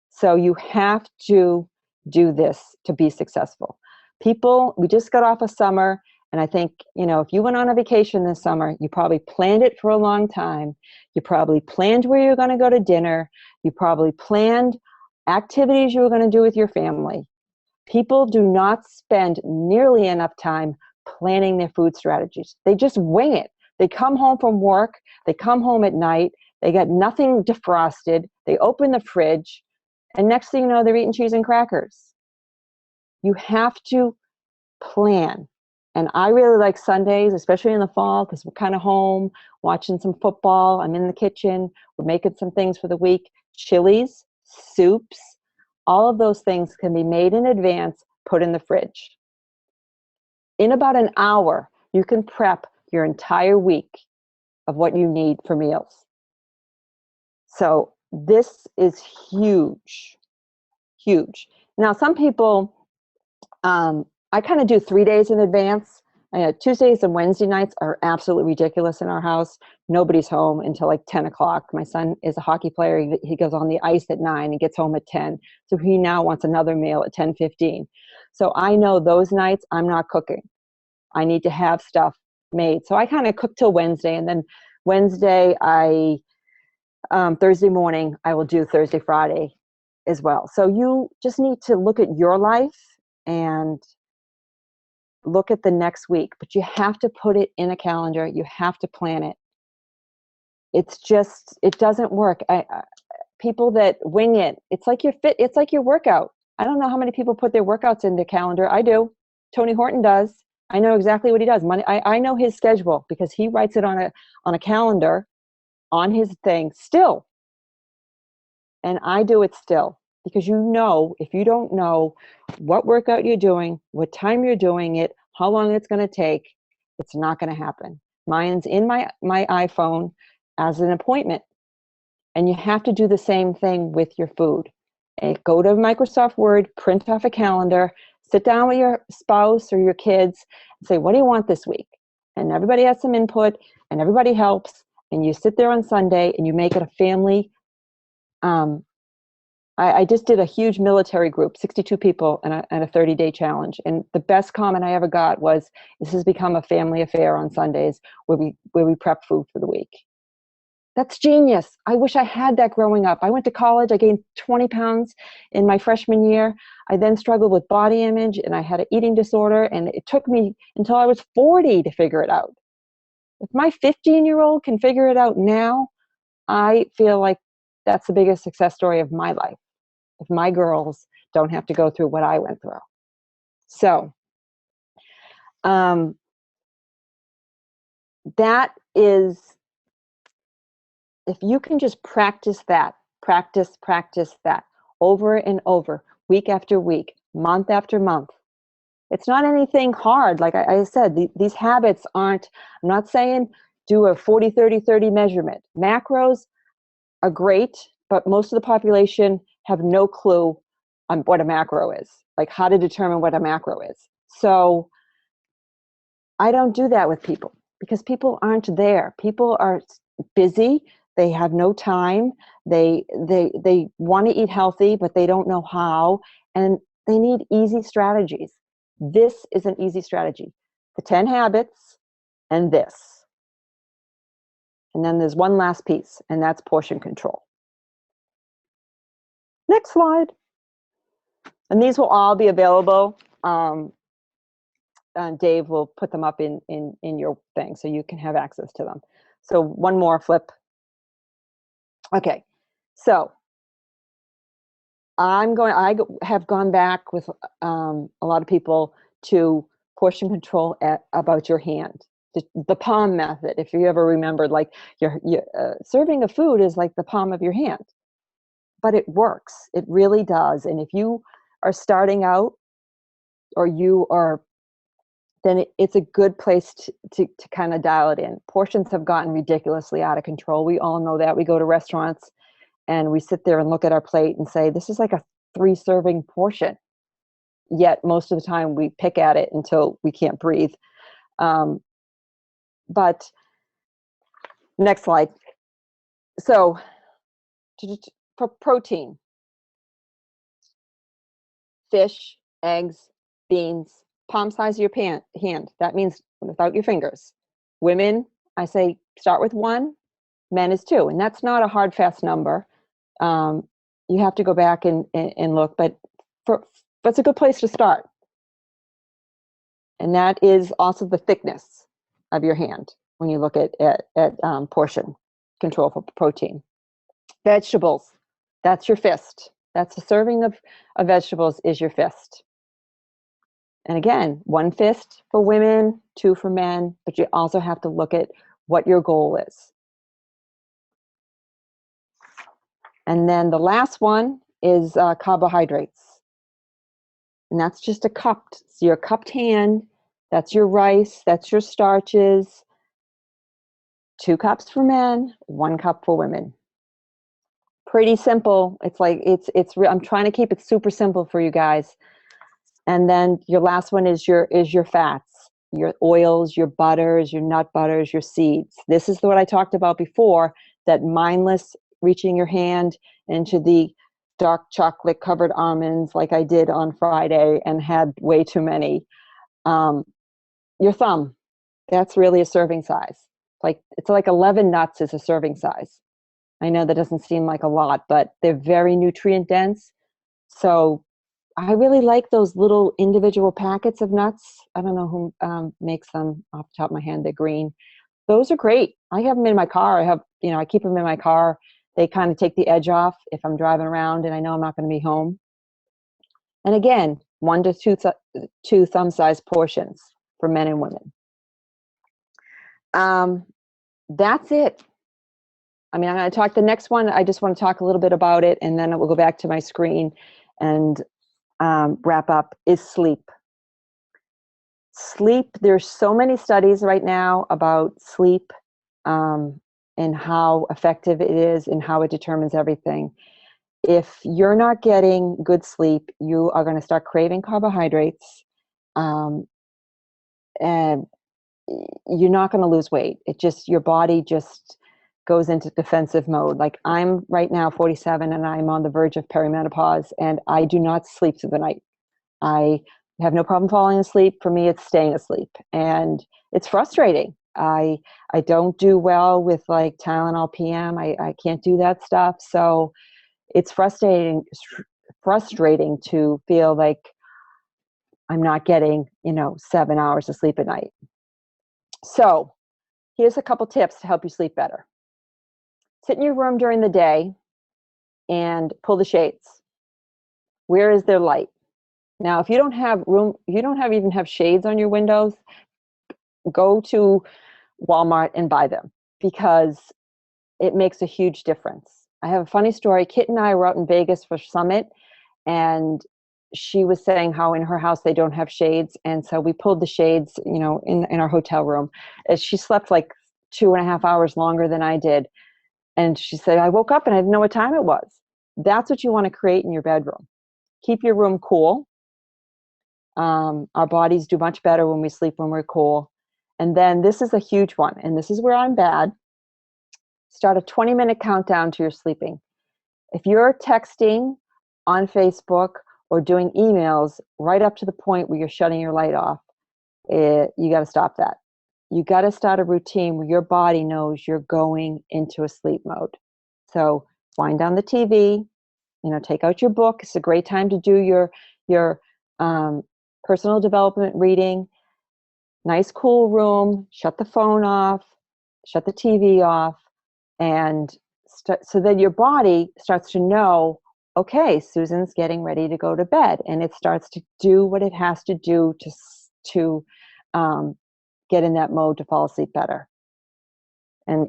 So you have to do this to be successful. We just got off of summer, and I think, if you went on a vacation this summer, you probably planned it for a long time. You probably planned where you're going to go to dinner. You probably planned activities you were going to do with your family. People do not spend nearly enough time planning their food strategies. They just wing it. They come home from work. They come home at night. They got nothing defrosted. They open the fridge, and next thing you know, they're eating cheese and crackers. You have to plan. And I really like Sundays, especially in the fall, because we're kind of home watching some football. I'm in the kitchen. We're making some things for the week. Chilies, soups, all of those things can be made in advance, put in the fridge. In about an hour, you can prep your entire week of what you need for meals. So this is huge, huge. Now, some people, I kind of do 3 days in advance. Tuesdays and Wednesday nights are absolutely ridiculous in our house. Nobody's home until 10 o'clock. My son is a hockey player. He goes on the ice at 9 and gets home at 10. So he now wants another meal at 10:15. So I know those nights I'm not cooking. I need to have stuff made. So I kind of cook till Wednesday, and then Wednesday Thursday morning I will do Thursday, Friday as well. So you just need to look at your life and look at the next week, but you have to put it in a calendar. You have to plan it. It doesn't work. People that wing it, it's like it's like your workout. I don't know how many people put their workouts in their calendar. I do. Tony Horton does. I know exactly what he does. I know his schedule because he writes it on a calendar on his thing still. And I do it still, because if you don't know what workout you're doing, what time you're doing it, how long it's going to take, it's not going to happen. Mine's in my iPhone as an appointment. And you have to do the same thing with your food. And go to Microsoft Word, print off a calendar, sit down with your spouse or your kids and say, what do you want this week? And everybody has some input and everybody helps. And you sit there on Sunday and you make it a family. I just did a huge military group, 62 people, and a 30-day challenge. And the best comment I ever got was, this has become a family affair on Sundays where we prep food for the week. That's genius. I wish I had that growing up. I went to college. I gained 20 pounds in my freshman year. I then struggled with body image, and I had an eating disorder, and it took me until I was 40 to figure it out. If my 15-year-old can figure it out now, I feel like that's the biggest success story of my life. If my girls don't have to go through what I went through. So that is, if you can just practice that over and over, week after week, month after month. It's not anything hard. Like I said, these habits aren't, I'm not saying do a 40-30-30 measurement. Macros are great, but most of the population have no clue on what a macro is, like how to determine what a macro is. So I don't do that with people because people aren't there. People are busy. They have no time. They want to eat healthy, but they don't know how, and they need easy strategies. This is an easy strategy. The 10 habits and this. And then there's one last piece, and that's portion control. Next slide. And these will all be available. Dave will put them up in your thing so you can have access to them. So one more flip. Okay, so I have gone back with a lot of people to portion control about your hand. The palm method, if you ever remembered, like your serving of food is like the palm of your hand. But it works. It really does. And if you are starting out or you are, then it's a good place to kind of dial it in. Portions have gotten ridiculously out of control. We all know that. We go to restaurants and we sit there and look at our plate and say, this is like a 3-serving portion. Yet most of the time we pick at it until we can't breathe. But next slide. So for protein, fish, eggs, beans, palm size of your hand. That means without your fingers. Women, I say start with 1, men is 2. And that's not a hard, fast number. You have to go back and look, but it's a good place to start. And that is also the thickness of your hand when you look at portion control for protein. Vegetables, that's your fist. That's a serving of vegetables is your fist. And again, 1 fist for women, 2 for men, but you also have to look at what your goal is. And then the last one is carbohydrates. And that's just your cupped hand. That's your rice, that's your starches. 2 cups for men, 1 cup for women. Pretty simple. It's like, I'm trying to keep it super simple for you guys. And then your last one is your fats, your oils, your butters, your nut butters, your seeds. This is what I talked about before, that mindless reaching your hand into the dark chocolate covered almonds like I did on Friday and had way too many. Your thumb, that's really a serving size. It's like 11 nuts is a serving size. I know that doesn't seem like a lot, but they're very nutrient dense. So I really like those little individual packets of nuts. I don't know who makes them off the top of my head. They're green. Those are great. I have them in my car. I keep them in my car. They kind of take the edge off if I'm driving around and I know I'm not going to be home. And again, 1 to 2 thumb-sized portions for men and women. That's it. I'm going to talk the next one. I just want to talk a little bit about it, and then we'll go back to my screen and wrap up, is sleep. Sleep, there's so many studies right now about sleep, and how effective it is and how it determines everything. If you're not getting good sleep, you are going to start craving carbohydrates, um, and you're not going to lose weight. It just, your body just goes into defensive mode. Like I'm right now 47 and I'm on the verge of perimenopause, and I do not sleep through the night. I have no problem falling asleep. For me, it's staying asleep, and it's frustrating. I don't do well with like Tylenol PM. I can't do that stuff. So it's frustrating to feel like I'm not getting, 7 hours of sleep at night. So here's a couple tips to help you sleep better. Sit in your room during the day and pull the shades. Where is there light? Now, if you don't have room, you don't have even have shades on your windows, go to Walmart and buy them, because it makes a huge difference. I have a funny story. Kit and I were out in Vegas for Summit, and she was saying how in her house they don't have shades, and so we pulled the shades, in our hotel room. As she slept like 2.5 hours longer than I did, and she said, I woke up and I didn't know what time it was. That's what you want to create in your bedroom. Keep your room cool. Our bodies do much better when we sleep when we're cool. And then this is a huge one, and this is where I'm bad. Start a 20-minute countdown to your sleeping. If you're texting on Facebook or doing emails right up to the point where you're shutting your light off, you got to stop that. You got to start a routine where your body knows you're going into a sleep mode. So wind down the TV, take out your book. It's a great time to do your personal development reading. Nice cool room, shut the phone off, shut the TV off, and so that your body starts to know, okay, Susan's getting ready to go to bed, and it starts to do what it has to do to get in that mode to fall asleep better. And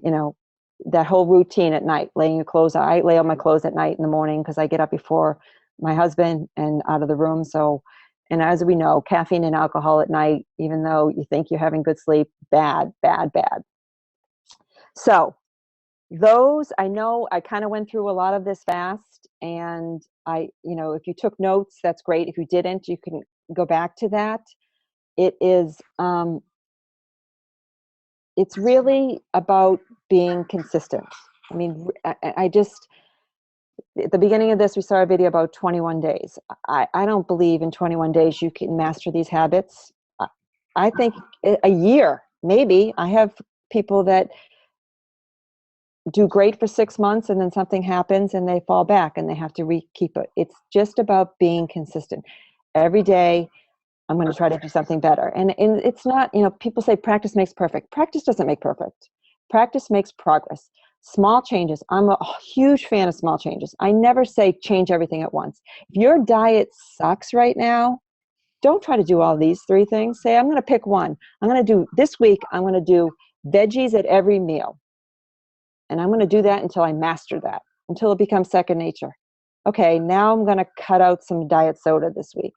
that whole routine at night, laying your clothes. I lay out my clothes at night in the morning because I get up before my husband and out of the room. So, and as we know, caffeine and alcohol at night, even though you think you're having good sleep, bad, bad, bad. So those, I know I kind of went through a lot of this fast, and if you took notes, that's great. If you didn't, you can go back to that. It is, it's really about being consistent. I mean, I just, at the beginning of this, we saw a video about 21 days. I don't believe in 21 days you can master these habits. I think a year, maybe. I have people that do great for 6 months and then something happens and they fall back and they have to keep it. It's just about being consistent. Every day, I'm going to try to do something better. And it's not, people say practice makes perfect. Practice doesn't make perfect. Practice makes progress. Small changes. I'm a huge fan of small changes. I never say change everything at once. If your diet sucks right now, don't try to do all these 3 things. Say, I'm going to pick one. I'm going to do, this week, I'm going to do veggies at every meal. And I'm going to do that until I master that, until it becomes second nature. Okay, now I'm going to cut out some diet soda this week.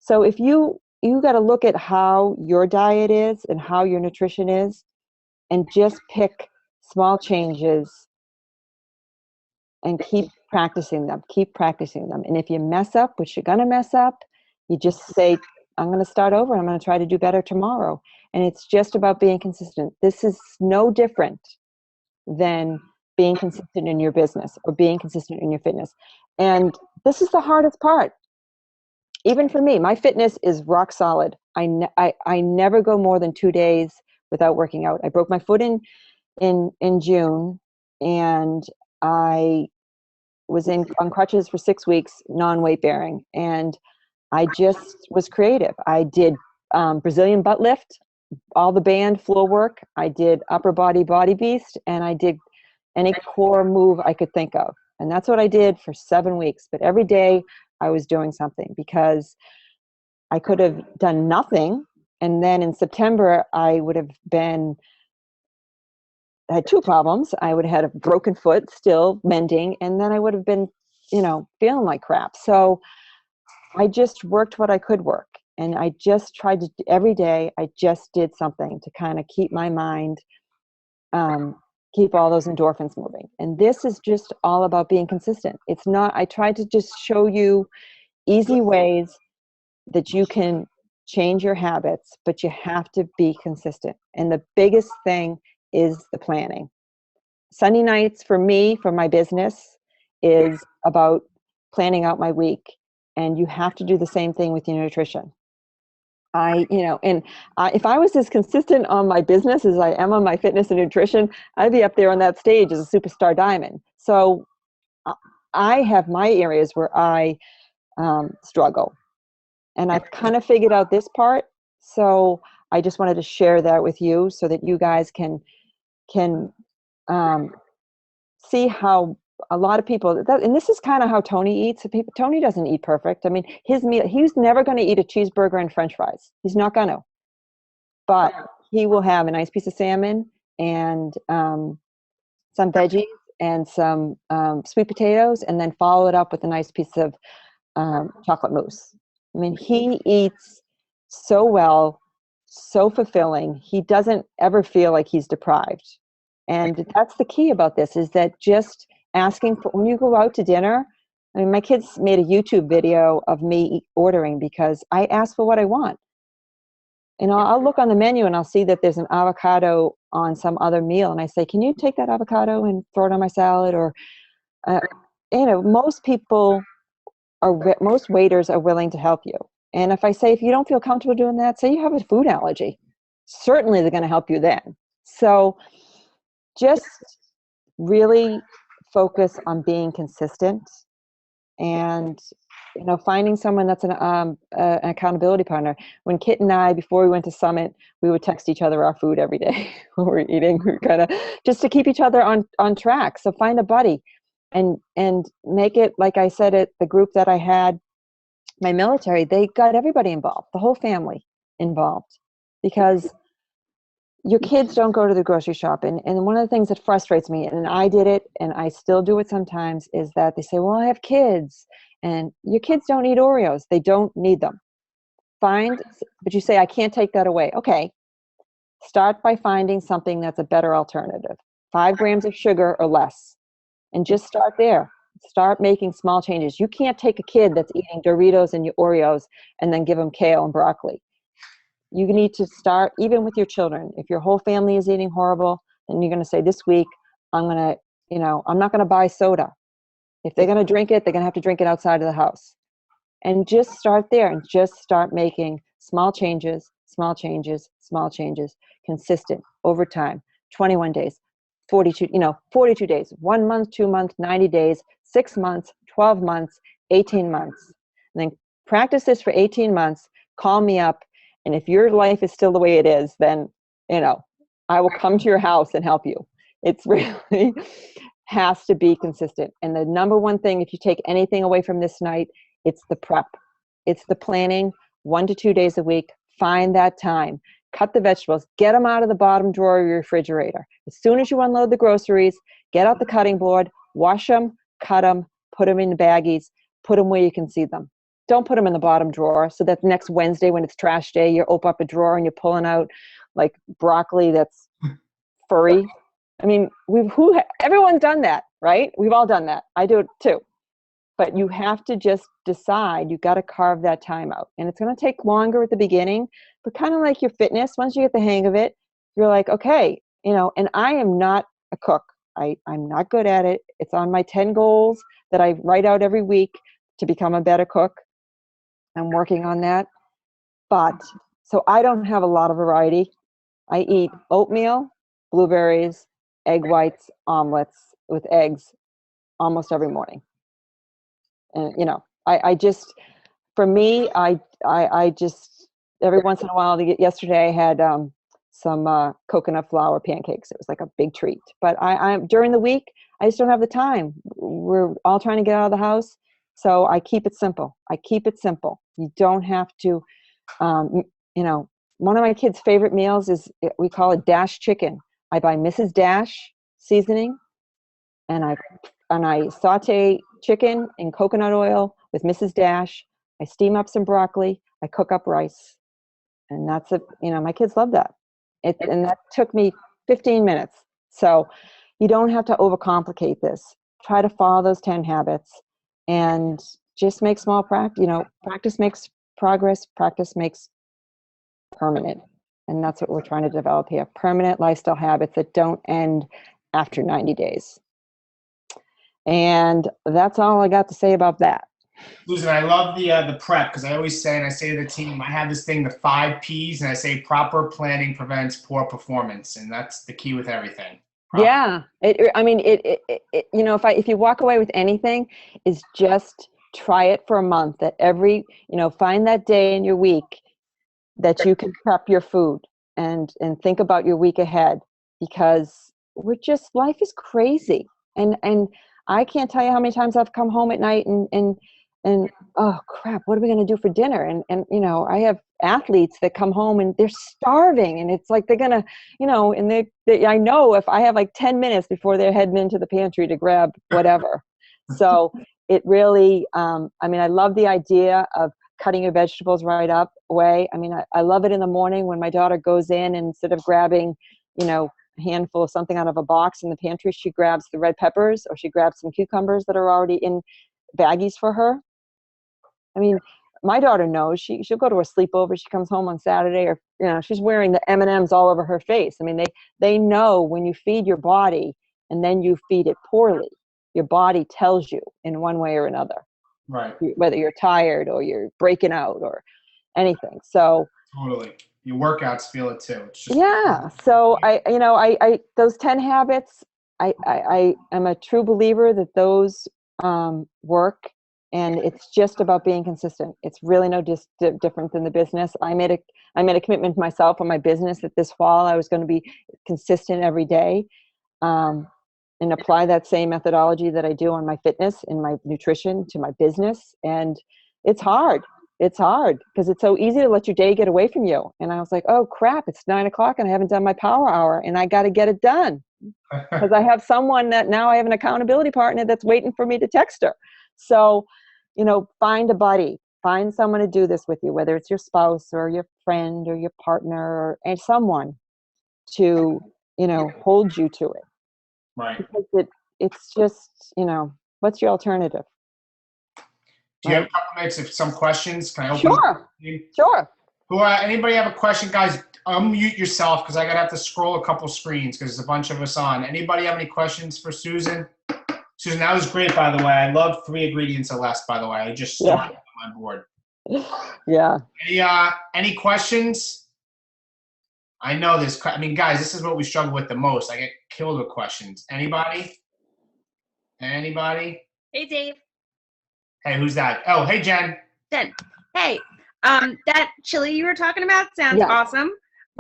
So if you got to look at how your diet is and how your nutrition is, and just pick small changes and keep practicing them. And if you mess up, which you're going to mess up, you just say, I'm going to start over. I'm going to try to do better tomorrow. And it's just about being consistent. This is no different than being consistent in your business or being consistent in your fitness. And this is the hardest part. Even for me, my fitness is rock solid. I never go more than 2 days without working out. I broke my foot in June, and I was on crutches for 6 weeks, non-weight bearing, and I just was creative. I did Brazilian butt lift, all the band floor work. I did upper body beast, and I did any core move I could think of. And that's what I did for 7 weeks. But every day I was doing something, because I could have done nothing. And then in September, I would have had 2 problems. I would have had a broken foot, still mending, and then I would have been, feeling like crap. So I just worked what I could work. And I just tried to, every day, I just did something to kind of keep my mind, keep all those endorphins moving. And this is just all about being consistent. It's not, I tried to just show you easy ways that you can change your habits, but you have to be consistent. And the biggest thing is the planning. Sunday nights for me, for my business, is about planning out my week. And you have to do the same thing with your nutrition. If I was as consistent on my business as I am on my fitness and nutrition, I'd be up there on that stage as a superstar diamond. So I have my areas where I struggle, and I've kind of figured out this part. So I just wanted to share that with you so that you guys can see how a lot of people, and this is kind of how Tony eats. Tony doesn't eat perfect. I mean, his meal, he's never going to eat a cheeseburger and French fries. He's not going to. But he will have a nice piece of salmon and some veggies and some sweet potatoes, and then follow it up with a nice piece of chocolate mousse. I mean, he eats so well, so fulfilling. He doesn't ever feel like he's deprived. And that's the key about this, is that just asking for, when you go out to dinner, I mean, my kids made a YouTube video of me ordering because I ask for what I want. And I'll look on the menu and I'll see that there's an avocado on some other meal. And I say, can you take that avocado and throw it on my salad? Or, most waiters are willing to help you. And if I say, if you don't feel comfortable doing that, say you have a food allergy, certainly they're going to help you then. So just really focus on being consistent, and finding someone that's an accountability partner. When Kit and I, before we went to Summit, we would text each other our food every day when we're eating. We kind of just to keep each other on track. So find a buddy, and make it, like I said, at the group that I had, my military, they got everybody involved, the whole family involved, because your kids don't go to the grocery shop. And one of the things that frustrates me, and I did it and I still do it sometimes, is that they say, well, I have kids, and your kids don't eat Oreos. They don't need them. But you say, I can't take that away. Okay. Start by finding something that's a better alternative. 5 grams of sugar or less. And just start there. Start making small changes. You can't take a kid that's eating Doritos and Oreos and then give them kale and broccoli. You need to start even with your children. If your whole family is eating horrible, then you're going to say, this week, I'm not going to buy soda. If they're going to drink it, they're going to have to drink it outside of the house. And just start there, and just start making small changes, consistent over time. 21 days, 42 days, 1 month, 2 months, 90 days, 6 months, 12 months, 18 months. And then practice this for 18 months, call me up. And if your life is still the way it is, then, I will come to your house and help you. It's really has to be consistent. And the number one thing, if you take anything away from this night, it's the prep. It's the planning, 1 to 2 days a week. Find that time. Cut the vegetables. Get them out of the bottom drawer of your refrigerator. As soon as you unload the groceries, get out the cutting board, wash them, cut them, put them in the baggies, put them where you can see them. Don't put them in the bottom drawer, so that next Wednesday when it's trash day, you open up a drawer and you're pulling out like broccoli that's furry. I mean, everyone's done that, right? We've all done that. I do it too. But you have to just decide, you got to carve that time out. And it's going to take longer at the beginning, but kind of like your fitness, once you get the hang of it, you're like, okay, and I am not a cook. I'm not good at it. It's on my 10 goals that I write out every week to become a better cook. I'm working on that. But so I don't have a lot of variety. I eat oatmeal, blueberries, egg whites, omelets with eggs almost every morning. And, I just, for me, I just, every once in a while, yesterday I had some coconut flour pancakes. It was like a big treat. But I'm during the week, I just don't have the time. We're all trying to get out of the house. So I keep it simple. You don't have to, one of my kids' favorite meals is, we call it Dash chicken. I buy Mrs. Dash seasoning, and I saute chicken in coconut oil with Mrs. Dash. I steam up some broccoli. I cook up rice, and that's it. You know, my kids love that. And that took me 15 minutes. So you don't have to overcomplicate this. Try to follow those 10 habits and just make small practice. You know, practice makes progress. Practice makes permanent. And that's what we're trying to develop here. Permanent lifestyle habits that don't end after 90 days. And that's all I got to say about that. Susan, I love the prep, because I always say, and I say to the team, I have this thing, the 5 Ps, and I say proper planning prevents poor performance, and that's the key with everything. Proper. Yeah, you know, if you walk away with anything, is just try it for a month. That every, you know, find that day in your week that you can prep your food and think about your week ahead, because life is crazy, and I can't tell you how many times I've come home at night and oh crap, what are we going to do for dinner? And you know, I have athletes that come home and they're starving, and it's like they're gonna, you know, and I know if I have like 10 minutes before they're heading into the pantry to grab whatever. So it really, I mean, I love the idea of cutting your vegetables right up away. I mean, I love it in the morning when my daughter goes in, and instead of grabbing, you know, a handful of something out of a box in the pantry, she grabs the red peppers, or she grabs some cucumbers that are already in baggies for her. I mean, my daughter knows. She'll go to a sleepover. She comes home on Saturday, or you know, she's wearing the M&Ms all over her face. I mean, they know when you feed your body and then you feed it poorly, your body tells you in one way or another. Right. Whether you're tired or you're breaking out or anything. So totally, your workouts feel it too. It's just, yeah. So I those 10 habits, I am a true believer that those work. And it's just about being consistent. It's really no different than the business. I made a commitment to myself on my business that this fall I was going to be consistent every day, and apply that same methodology that I do on my fitness and my nutrition to my business. And it's hard. It's hard because it's so easy to let your day get away from you. And I was like, oh crap, it's 9 o'clock and I haven't done my power hour, and I got to get it done because I have someone that now I have an accountability partner that's waiting for me to text her. So, you know, find a buddy, find someone to do this with you, whether it's your spouse or your friend or your partner, and someone to, you know, hold you to it. right. Because it's just, you know, what's your alternative? Do you have a couple minutes of some questions? Can I open? Sure. Anybody have a question, guys? Unmute yourself, because I gotta have to scroll a couple screens because there's a bunch of us on. Anybody have any questions for Susan? Susan, that was great, by the way. I love 3 ingredients or less, by the way. I just started on my board. Yeah. Any questions? I know this. I mean, guys, this is what we struggle with the most. I get killed with questions. Anybody? Anybody? Hey, Dave. Hey, who's that? Oh, hey, Jen. Jen. Hey, that chili you were talking about sounds awesome.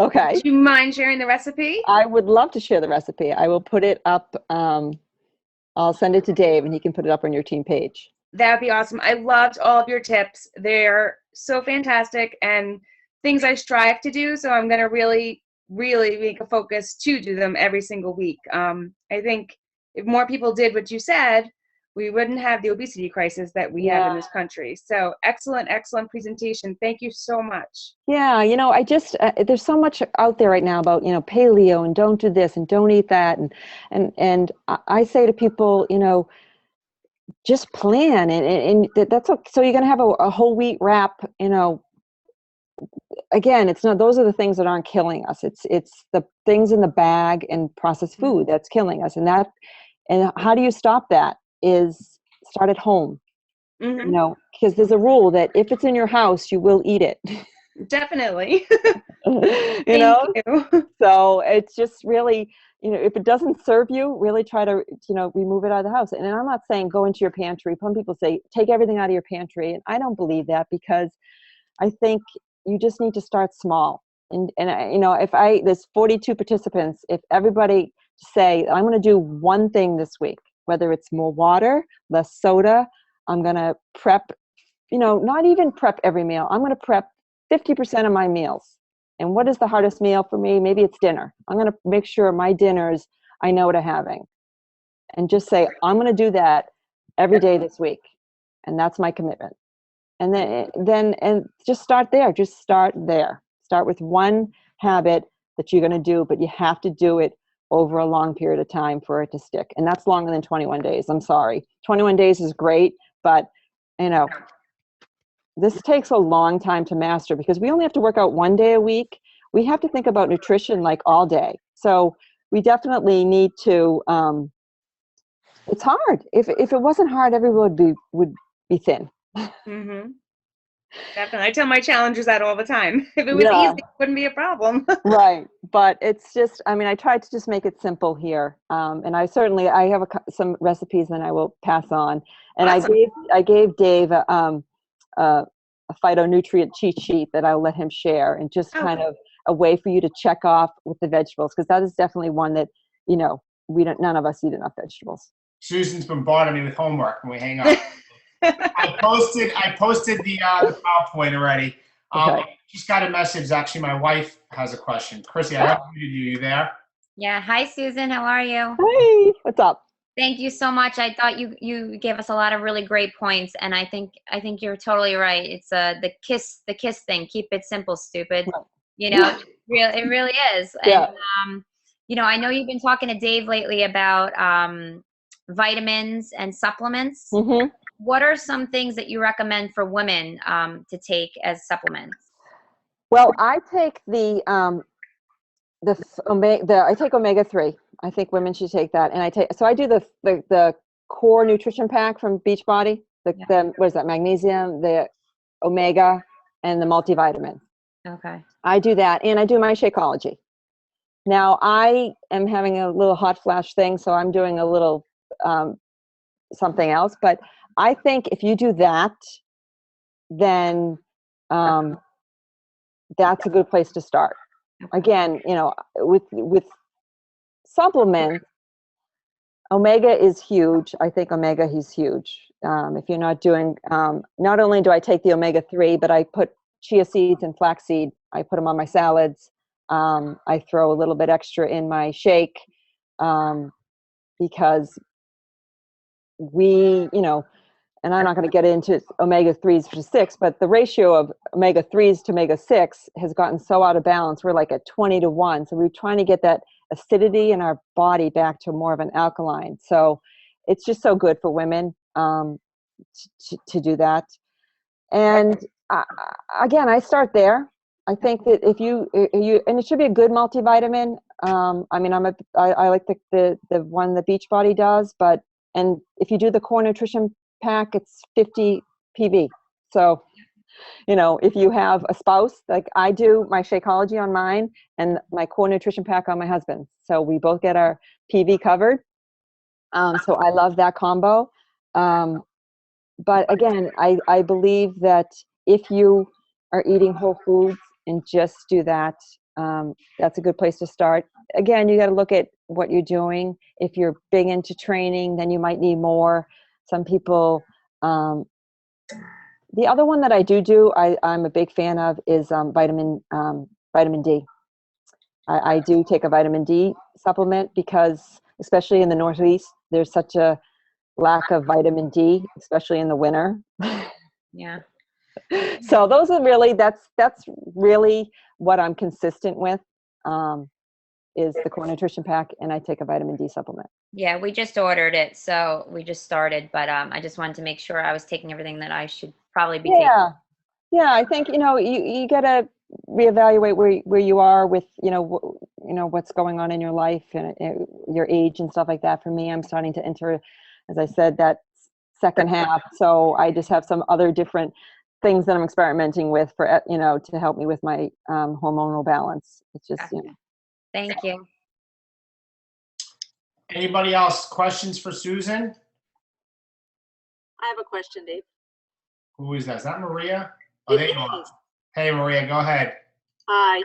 Okay. Do you mind sharing the recipe? I would love to share the recipe. I will put it up. I'll send it to Dave, and he can put it up on your team page. That would be awesome. I loved all of your tips. They're so fantastic and things I strive to do. So I'm going to really, really make a focus to do them every single week. I think if more people did what you said, we wouldn't have the obesity crisis that we have in this country. So excellent, excellent presentation. Thank you so much. Yeah, you know, I just there's so much out there right now about, you know, paleo and don't do this and don't eat that, and I say to people, you know, just plan and that's okay. So you're gonna have a whole wheat wrap, you know. Again, it's not, those are the things that aren't killing us. It's the things in the bag and processed food that's killing us, and how do you stop that? Is start at home. Mm-hmm. You know, because there's a rule that if it's in your house, you will eat it. Definitely. you know, so it's just really, you know, if it doesn't serve you, really try to, you know, remove it out of the house. And I'm not saying go into your pantry. Some people say take everything out of your pantry, and I don't believe that, because I think you just need to start small. And you know, there's 42 participants, if everybody say I'm going to do one thing this week, whether it's more water, less soda, I'm going to prep, you know, not even prep every meal. I'm going to prep 50% of my meals. And what is the hardest meal for me? Maybe it's dinner. I'm going to make sure my dinners I know what I'm having. And just say, I'm going to do that every day this week. And that's my commitment. And then just start there. Just start there. Start with one habit that you're going to do, but you have to do it over a long period of time for it to stick. And that's longer than 21 days. I'm sorry. 21 days is great, but this takes a long time to master because we only have to work out 1 day a week. We have to think about nutrition like all day. So we definitely need to, it's hard. If it wasn't hard, everyone would be thin. Mm-hmm. Definitely. I tell my challengers that all the time. If it was Yeah. easy, it wouldn't be a problem. Right. But it's just, I tried to just make it simple here. And I have some recipes and I will pass on. And Awesome. I gave Dave a phytonutrient cheat sheet that I'll let him share, and just kind of a way for you to check off with the vegetables. Cause that is definitely one that, none of us eat enough vegetables. Susan's bombarding me with homework when we hang up. I posted the PowerPoint already. Okay. Just got a message. Actually, my wife has a question. Chrissy, I unmuted you. You there? Yeah. Hi, Susan. How are you? Hey, what's up? Thank you so much. I thought you gave us a lot of really great points, and I think you're totally right. It's the kiss thing. Keep it simple, stupid. It really is. Yeah. And I know you've been talking to Dave lately about vitamins and supplements. Mm-hmm. What are some things that you recommend for women to take as supplements? Well, I take I take omega-3. I think women should take that. And I do the core nutrition pack from Beachbody. What is that? Magnesium, the omega, and the multivitamin. Okay. I do that, and I do my Shakeology. Now I am having a little hot flash thing, so I'm doing a little something else. But I think if you do that, then that's a good place to start. Again, with supplements, omega is huge. I think omega is huge. If you're not doing, not only do I take the omega-3, but I put chia seeds and flaxseed. I put them on my salads. I throw a little bit extra in my shake because and I'm not going to get into omega-3s to 6, but the ratio of omega-3s to omega-6 has gotten so out of balance. We're like at 20-1. So we're trying to get that acidity in our body back to more of an alkaline. So it's just so good for women to do that. And again, I start there. I think that if you and it should be a good multivitamin. I like the one that Beachbody does, and if you do the core nutrition pack, it's 50 PV. So, if you have a spouse, like I do my Shakeology on mine and my core nutrition pack on my husband. So we both get our PV covered. So I love that combo. But again, I believe that if you are eating whole foods and just do that, that's a good place to start. Again, you got to look at what you're doing. If you're big into training, then you might need more. Some people, the other one that I do, I'm a big fan of is vitamin D. I do take a vitamin D supplement because, especially in the Northeast, there's such a lack of vitamin D, especially in the winter. Yeah. So those are that's really what I'm consistent with. Is the core nutrition pack, and I take a vitamin D supplement. Yeah, we just ordered it, so we just started, but I just wanted to make sure I was taking everything that I should probably be taking. Yeah, I think you gotta reevaluate where you are with what's going on in your life and your age and stuff like that. For me, I'm starting to enter, as I said, that second half, so I just have some other different things that I'm experimenting with for to help me with my hormonal balance. It's just Thank you. Anybody else? Questions for Susan? I have a question, Dave. Who is that? Is that Maria? Oh, there you are. Hey, Maria, go ahead. Hi,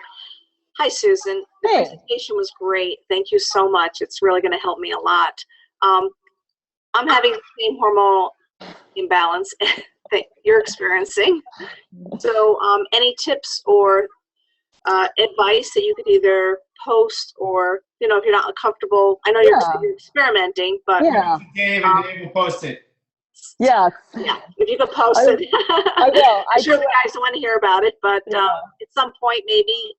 Susan. The presentation was great. Thank you so much. It's really going to help me a lot. I'm having the same hormonal imbalance that you're experiencing. So any tips or advice that you could either post or, if you're not comfortable, I know you're experimenting, but Dave, and Dave will post it. Yes. Yeah, if you could post I- it. I will. I'm sure the guys want to hear about it, but Yeah. at some point maybe.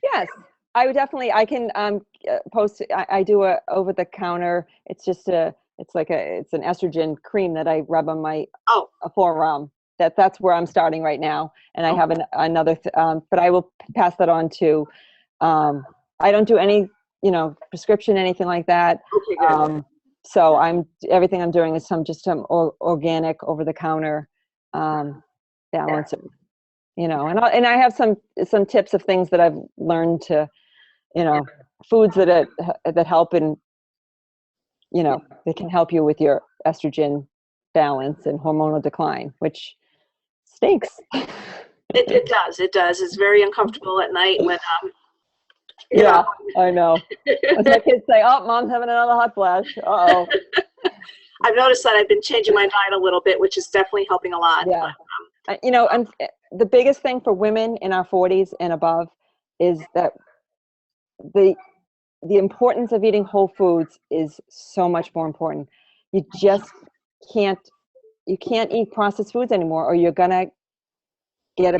Yes, I would definitely. I can post. I do a over the counter. It's just it's an estrogen cream that I rub on my Oh. forearm. That's where I'm starting right now, and I have another. But I will pass that on to. I don't do any, prescription, anything like that. Okay, good. So everything I'm doing is some organic over the counter balancer. And I have some tips of things that I've learned to, foods that help and, they can help you with your estrogen balance and hormonal decline, which stinks. It does. It does. It's very uncomfortable at night when Yeah, I know. As my kids say, "Oh, mom's having another hot flash." Uh-oh. I've noticed that I've been changing my diet a little bit, which is definitely helping a lot. Yeah. But, And the biggest thing for women in our 40s and above is that the importance of eating whole foods is so much more important. You just can't eat processed foods anymore, or you're gonna get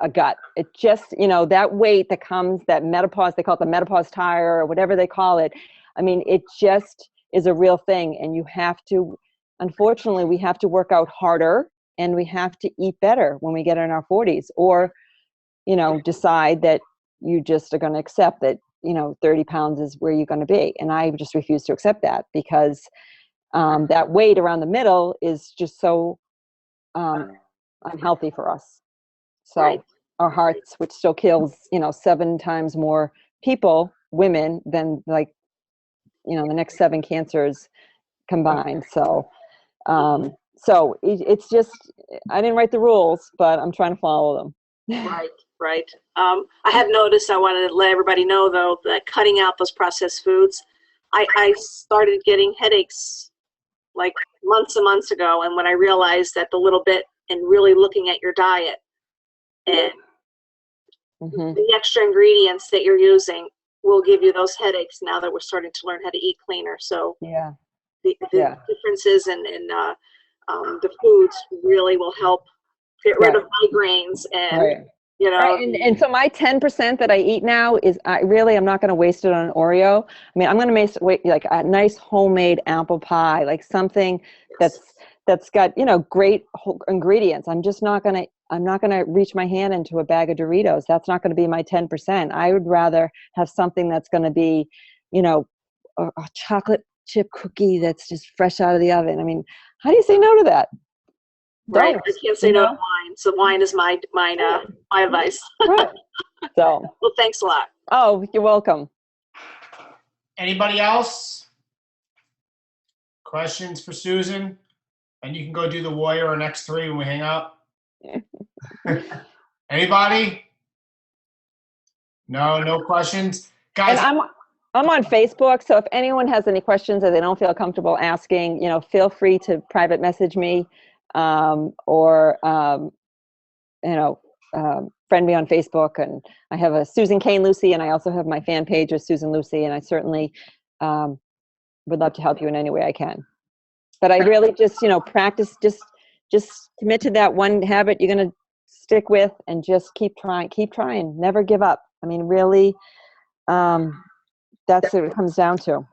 a gut. It just, that weight that comes, that menopause, they call it the menopause tire or whatever they call it. I mean, it just is a real thing, and you have to, unfortunately, we have to work out harder, and we have to eat better when we get in our 40s, or, decide that you just are going to accept that, 30 pounds is where you're going to be. And I just refuse to accept that, because that weight around the middle is just so unhealthy for us. So Right. our hearts, which still kills, 7 times more women, than the next 7 cancers combined. So, it's just, I didn't write the rules, but I'm trying to follow them. Right. I have noticed, I wanted to let everybody know, though, that cutting out those processed foods, I started getting headaches like months and months ago. And when I realized that the little bit, and really looking at your diet and the extra ingredients that you're using will give you those headaches, now that we're starting to learn how to eat cleaner. So Yeah. the differences in the foods really will help get rid of migraines and, Right. And so my 10% that I eat now is, I'm not going to waste it on an Oreo. I mean, I'm going to make like a nice homemade apple pie, like something that's got, great ingredients. I'm not going to reach my hand into a bag of Doritos. That's not going to be my 10%. I would rather have something that's going to be, a chocolate chip cookie that's just fresh out of the oven. I mean, how do you say no to that? Right. I can't say no to wine. So wine is my advice. Right. So. Well, thanks a lot. Oh, you're welcome. Anybody else? Questions for Susan? And you can go do the warrior or next 3 when we hang up. Anybody? No questions? Guys. And I'm on Facebook, so if anyone has any questions or they don't feel comfortable asking, feel free to private message me. Or friend me on Facebook, and I have a Susan Cain Lucy, and I also have my fan page of Susan Lucy, and I certainly would love to help you in any way I can. But I really just practice, just commit to that one habit you're going to stick with, and just keep trying, never give up. I mean, really, that's what it comes down to.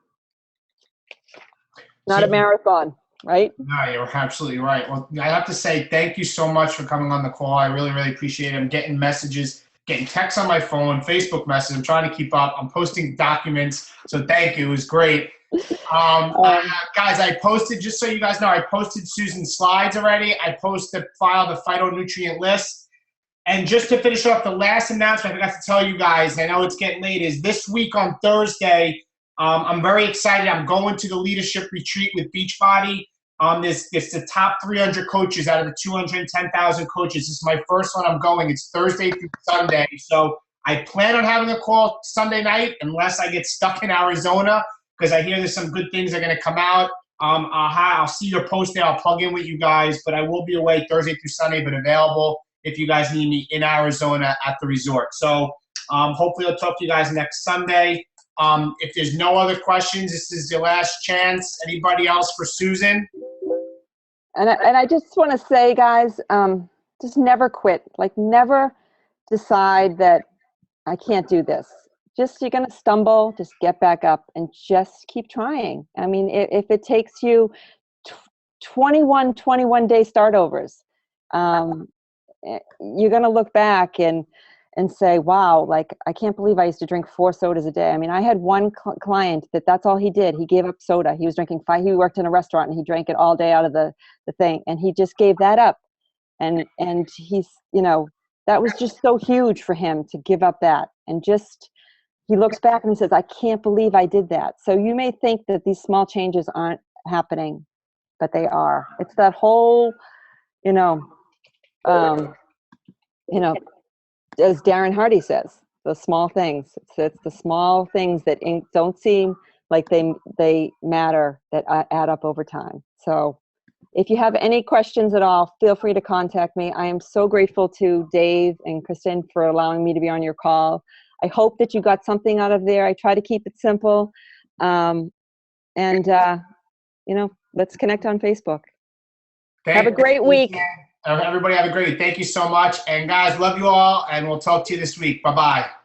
Not a marathon. Right? No, you're absolutely right. Well, I have to say thank you so much for coming on the call. I really, really appreciate it. I'm getting messages, getting texts on my phone, Facebook messages. I'm trying to keep up. I'm posting documents. So thank you. It was great. Guys, I posted, just so you guys know, I posted Susan's slides already. I posted the phytonutrient list. And just to finish off, the last announcement I forgot to tell you guys, I know it's getting late, is this week on Thursday, I'm very excited. I'm going to the leadership retreat with Beachbody. It's the top 300 coaches out of the 210,000 coaches. This is my first one I'm going. It's Thursday through Sunday. So I plan on having a call Sunday night unless I get stuck in Arizona, because I hear there's some good things that are going to come out. I'll see your post there. I'll plug in with you guys. But I will be away Thursday through Sunday, but available if you guys need me in Arizona at the resort. So hopefully I'll talk to you guys next Sunday. If there's no other questions, this is your last chance. Anybody else for Susan? And I just want to say, guys, just never quit. Like, never decide that I can't do this. Just, you're going to stumble, just get back up and just keep trying. I mean, if it takes you 21-day startovers, you're going to look back and say, wow, like, I can't believe I used to drink 4 sodas a day. I mean, I had one client that's all he did. He gave up soda. He was drinking 5. He worked in a restaurant and he drank it all day out of the thing. And he just gave that up. And he's, you know, that was just so huge for him to give up that. And just, he looks back and he says, I can't believe I did that. So you may think that these small changes aren't happening, but they are. It's that whole, you know, as Darren Hardy says, the small things. It's the small things that don't seem like they matter, that add up over time. So if you have any questions at all, feel free to contact me. I am so grateful to Dave and Kristen for allowing me to be on your call. I hope that you got something out of there. I try to keep it simple. You know, let's connect on Facebook. Have a great week. Everybody have a great week. Thank you so much. And guys, love you all. And we'll talk to you this week. Bye-bye.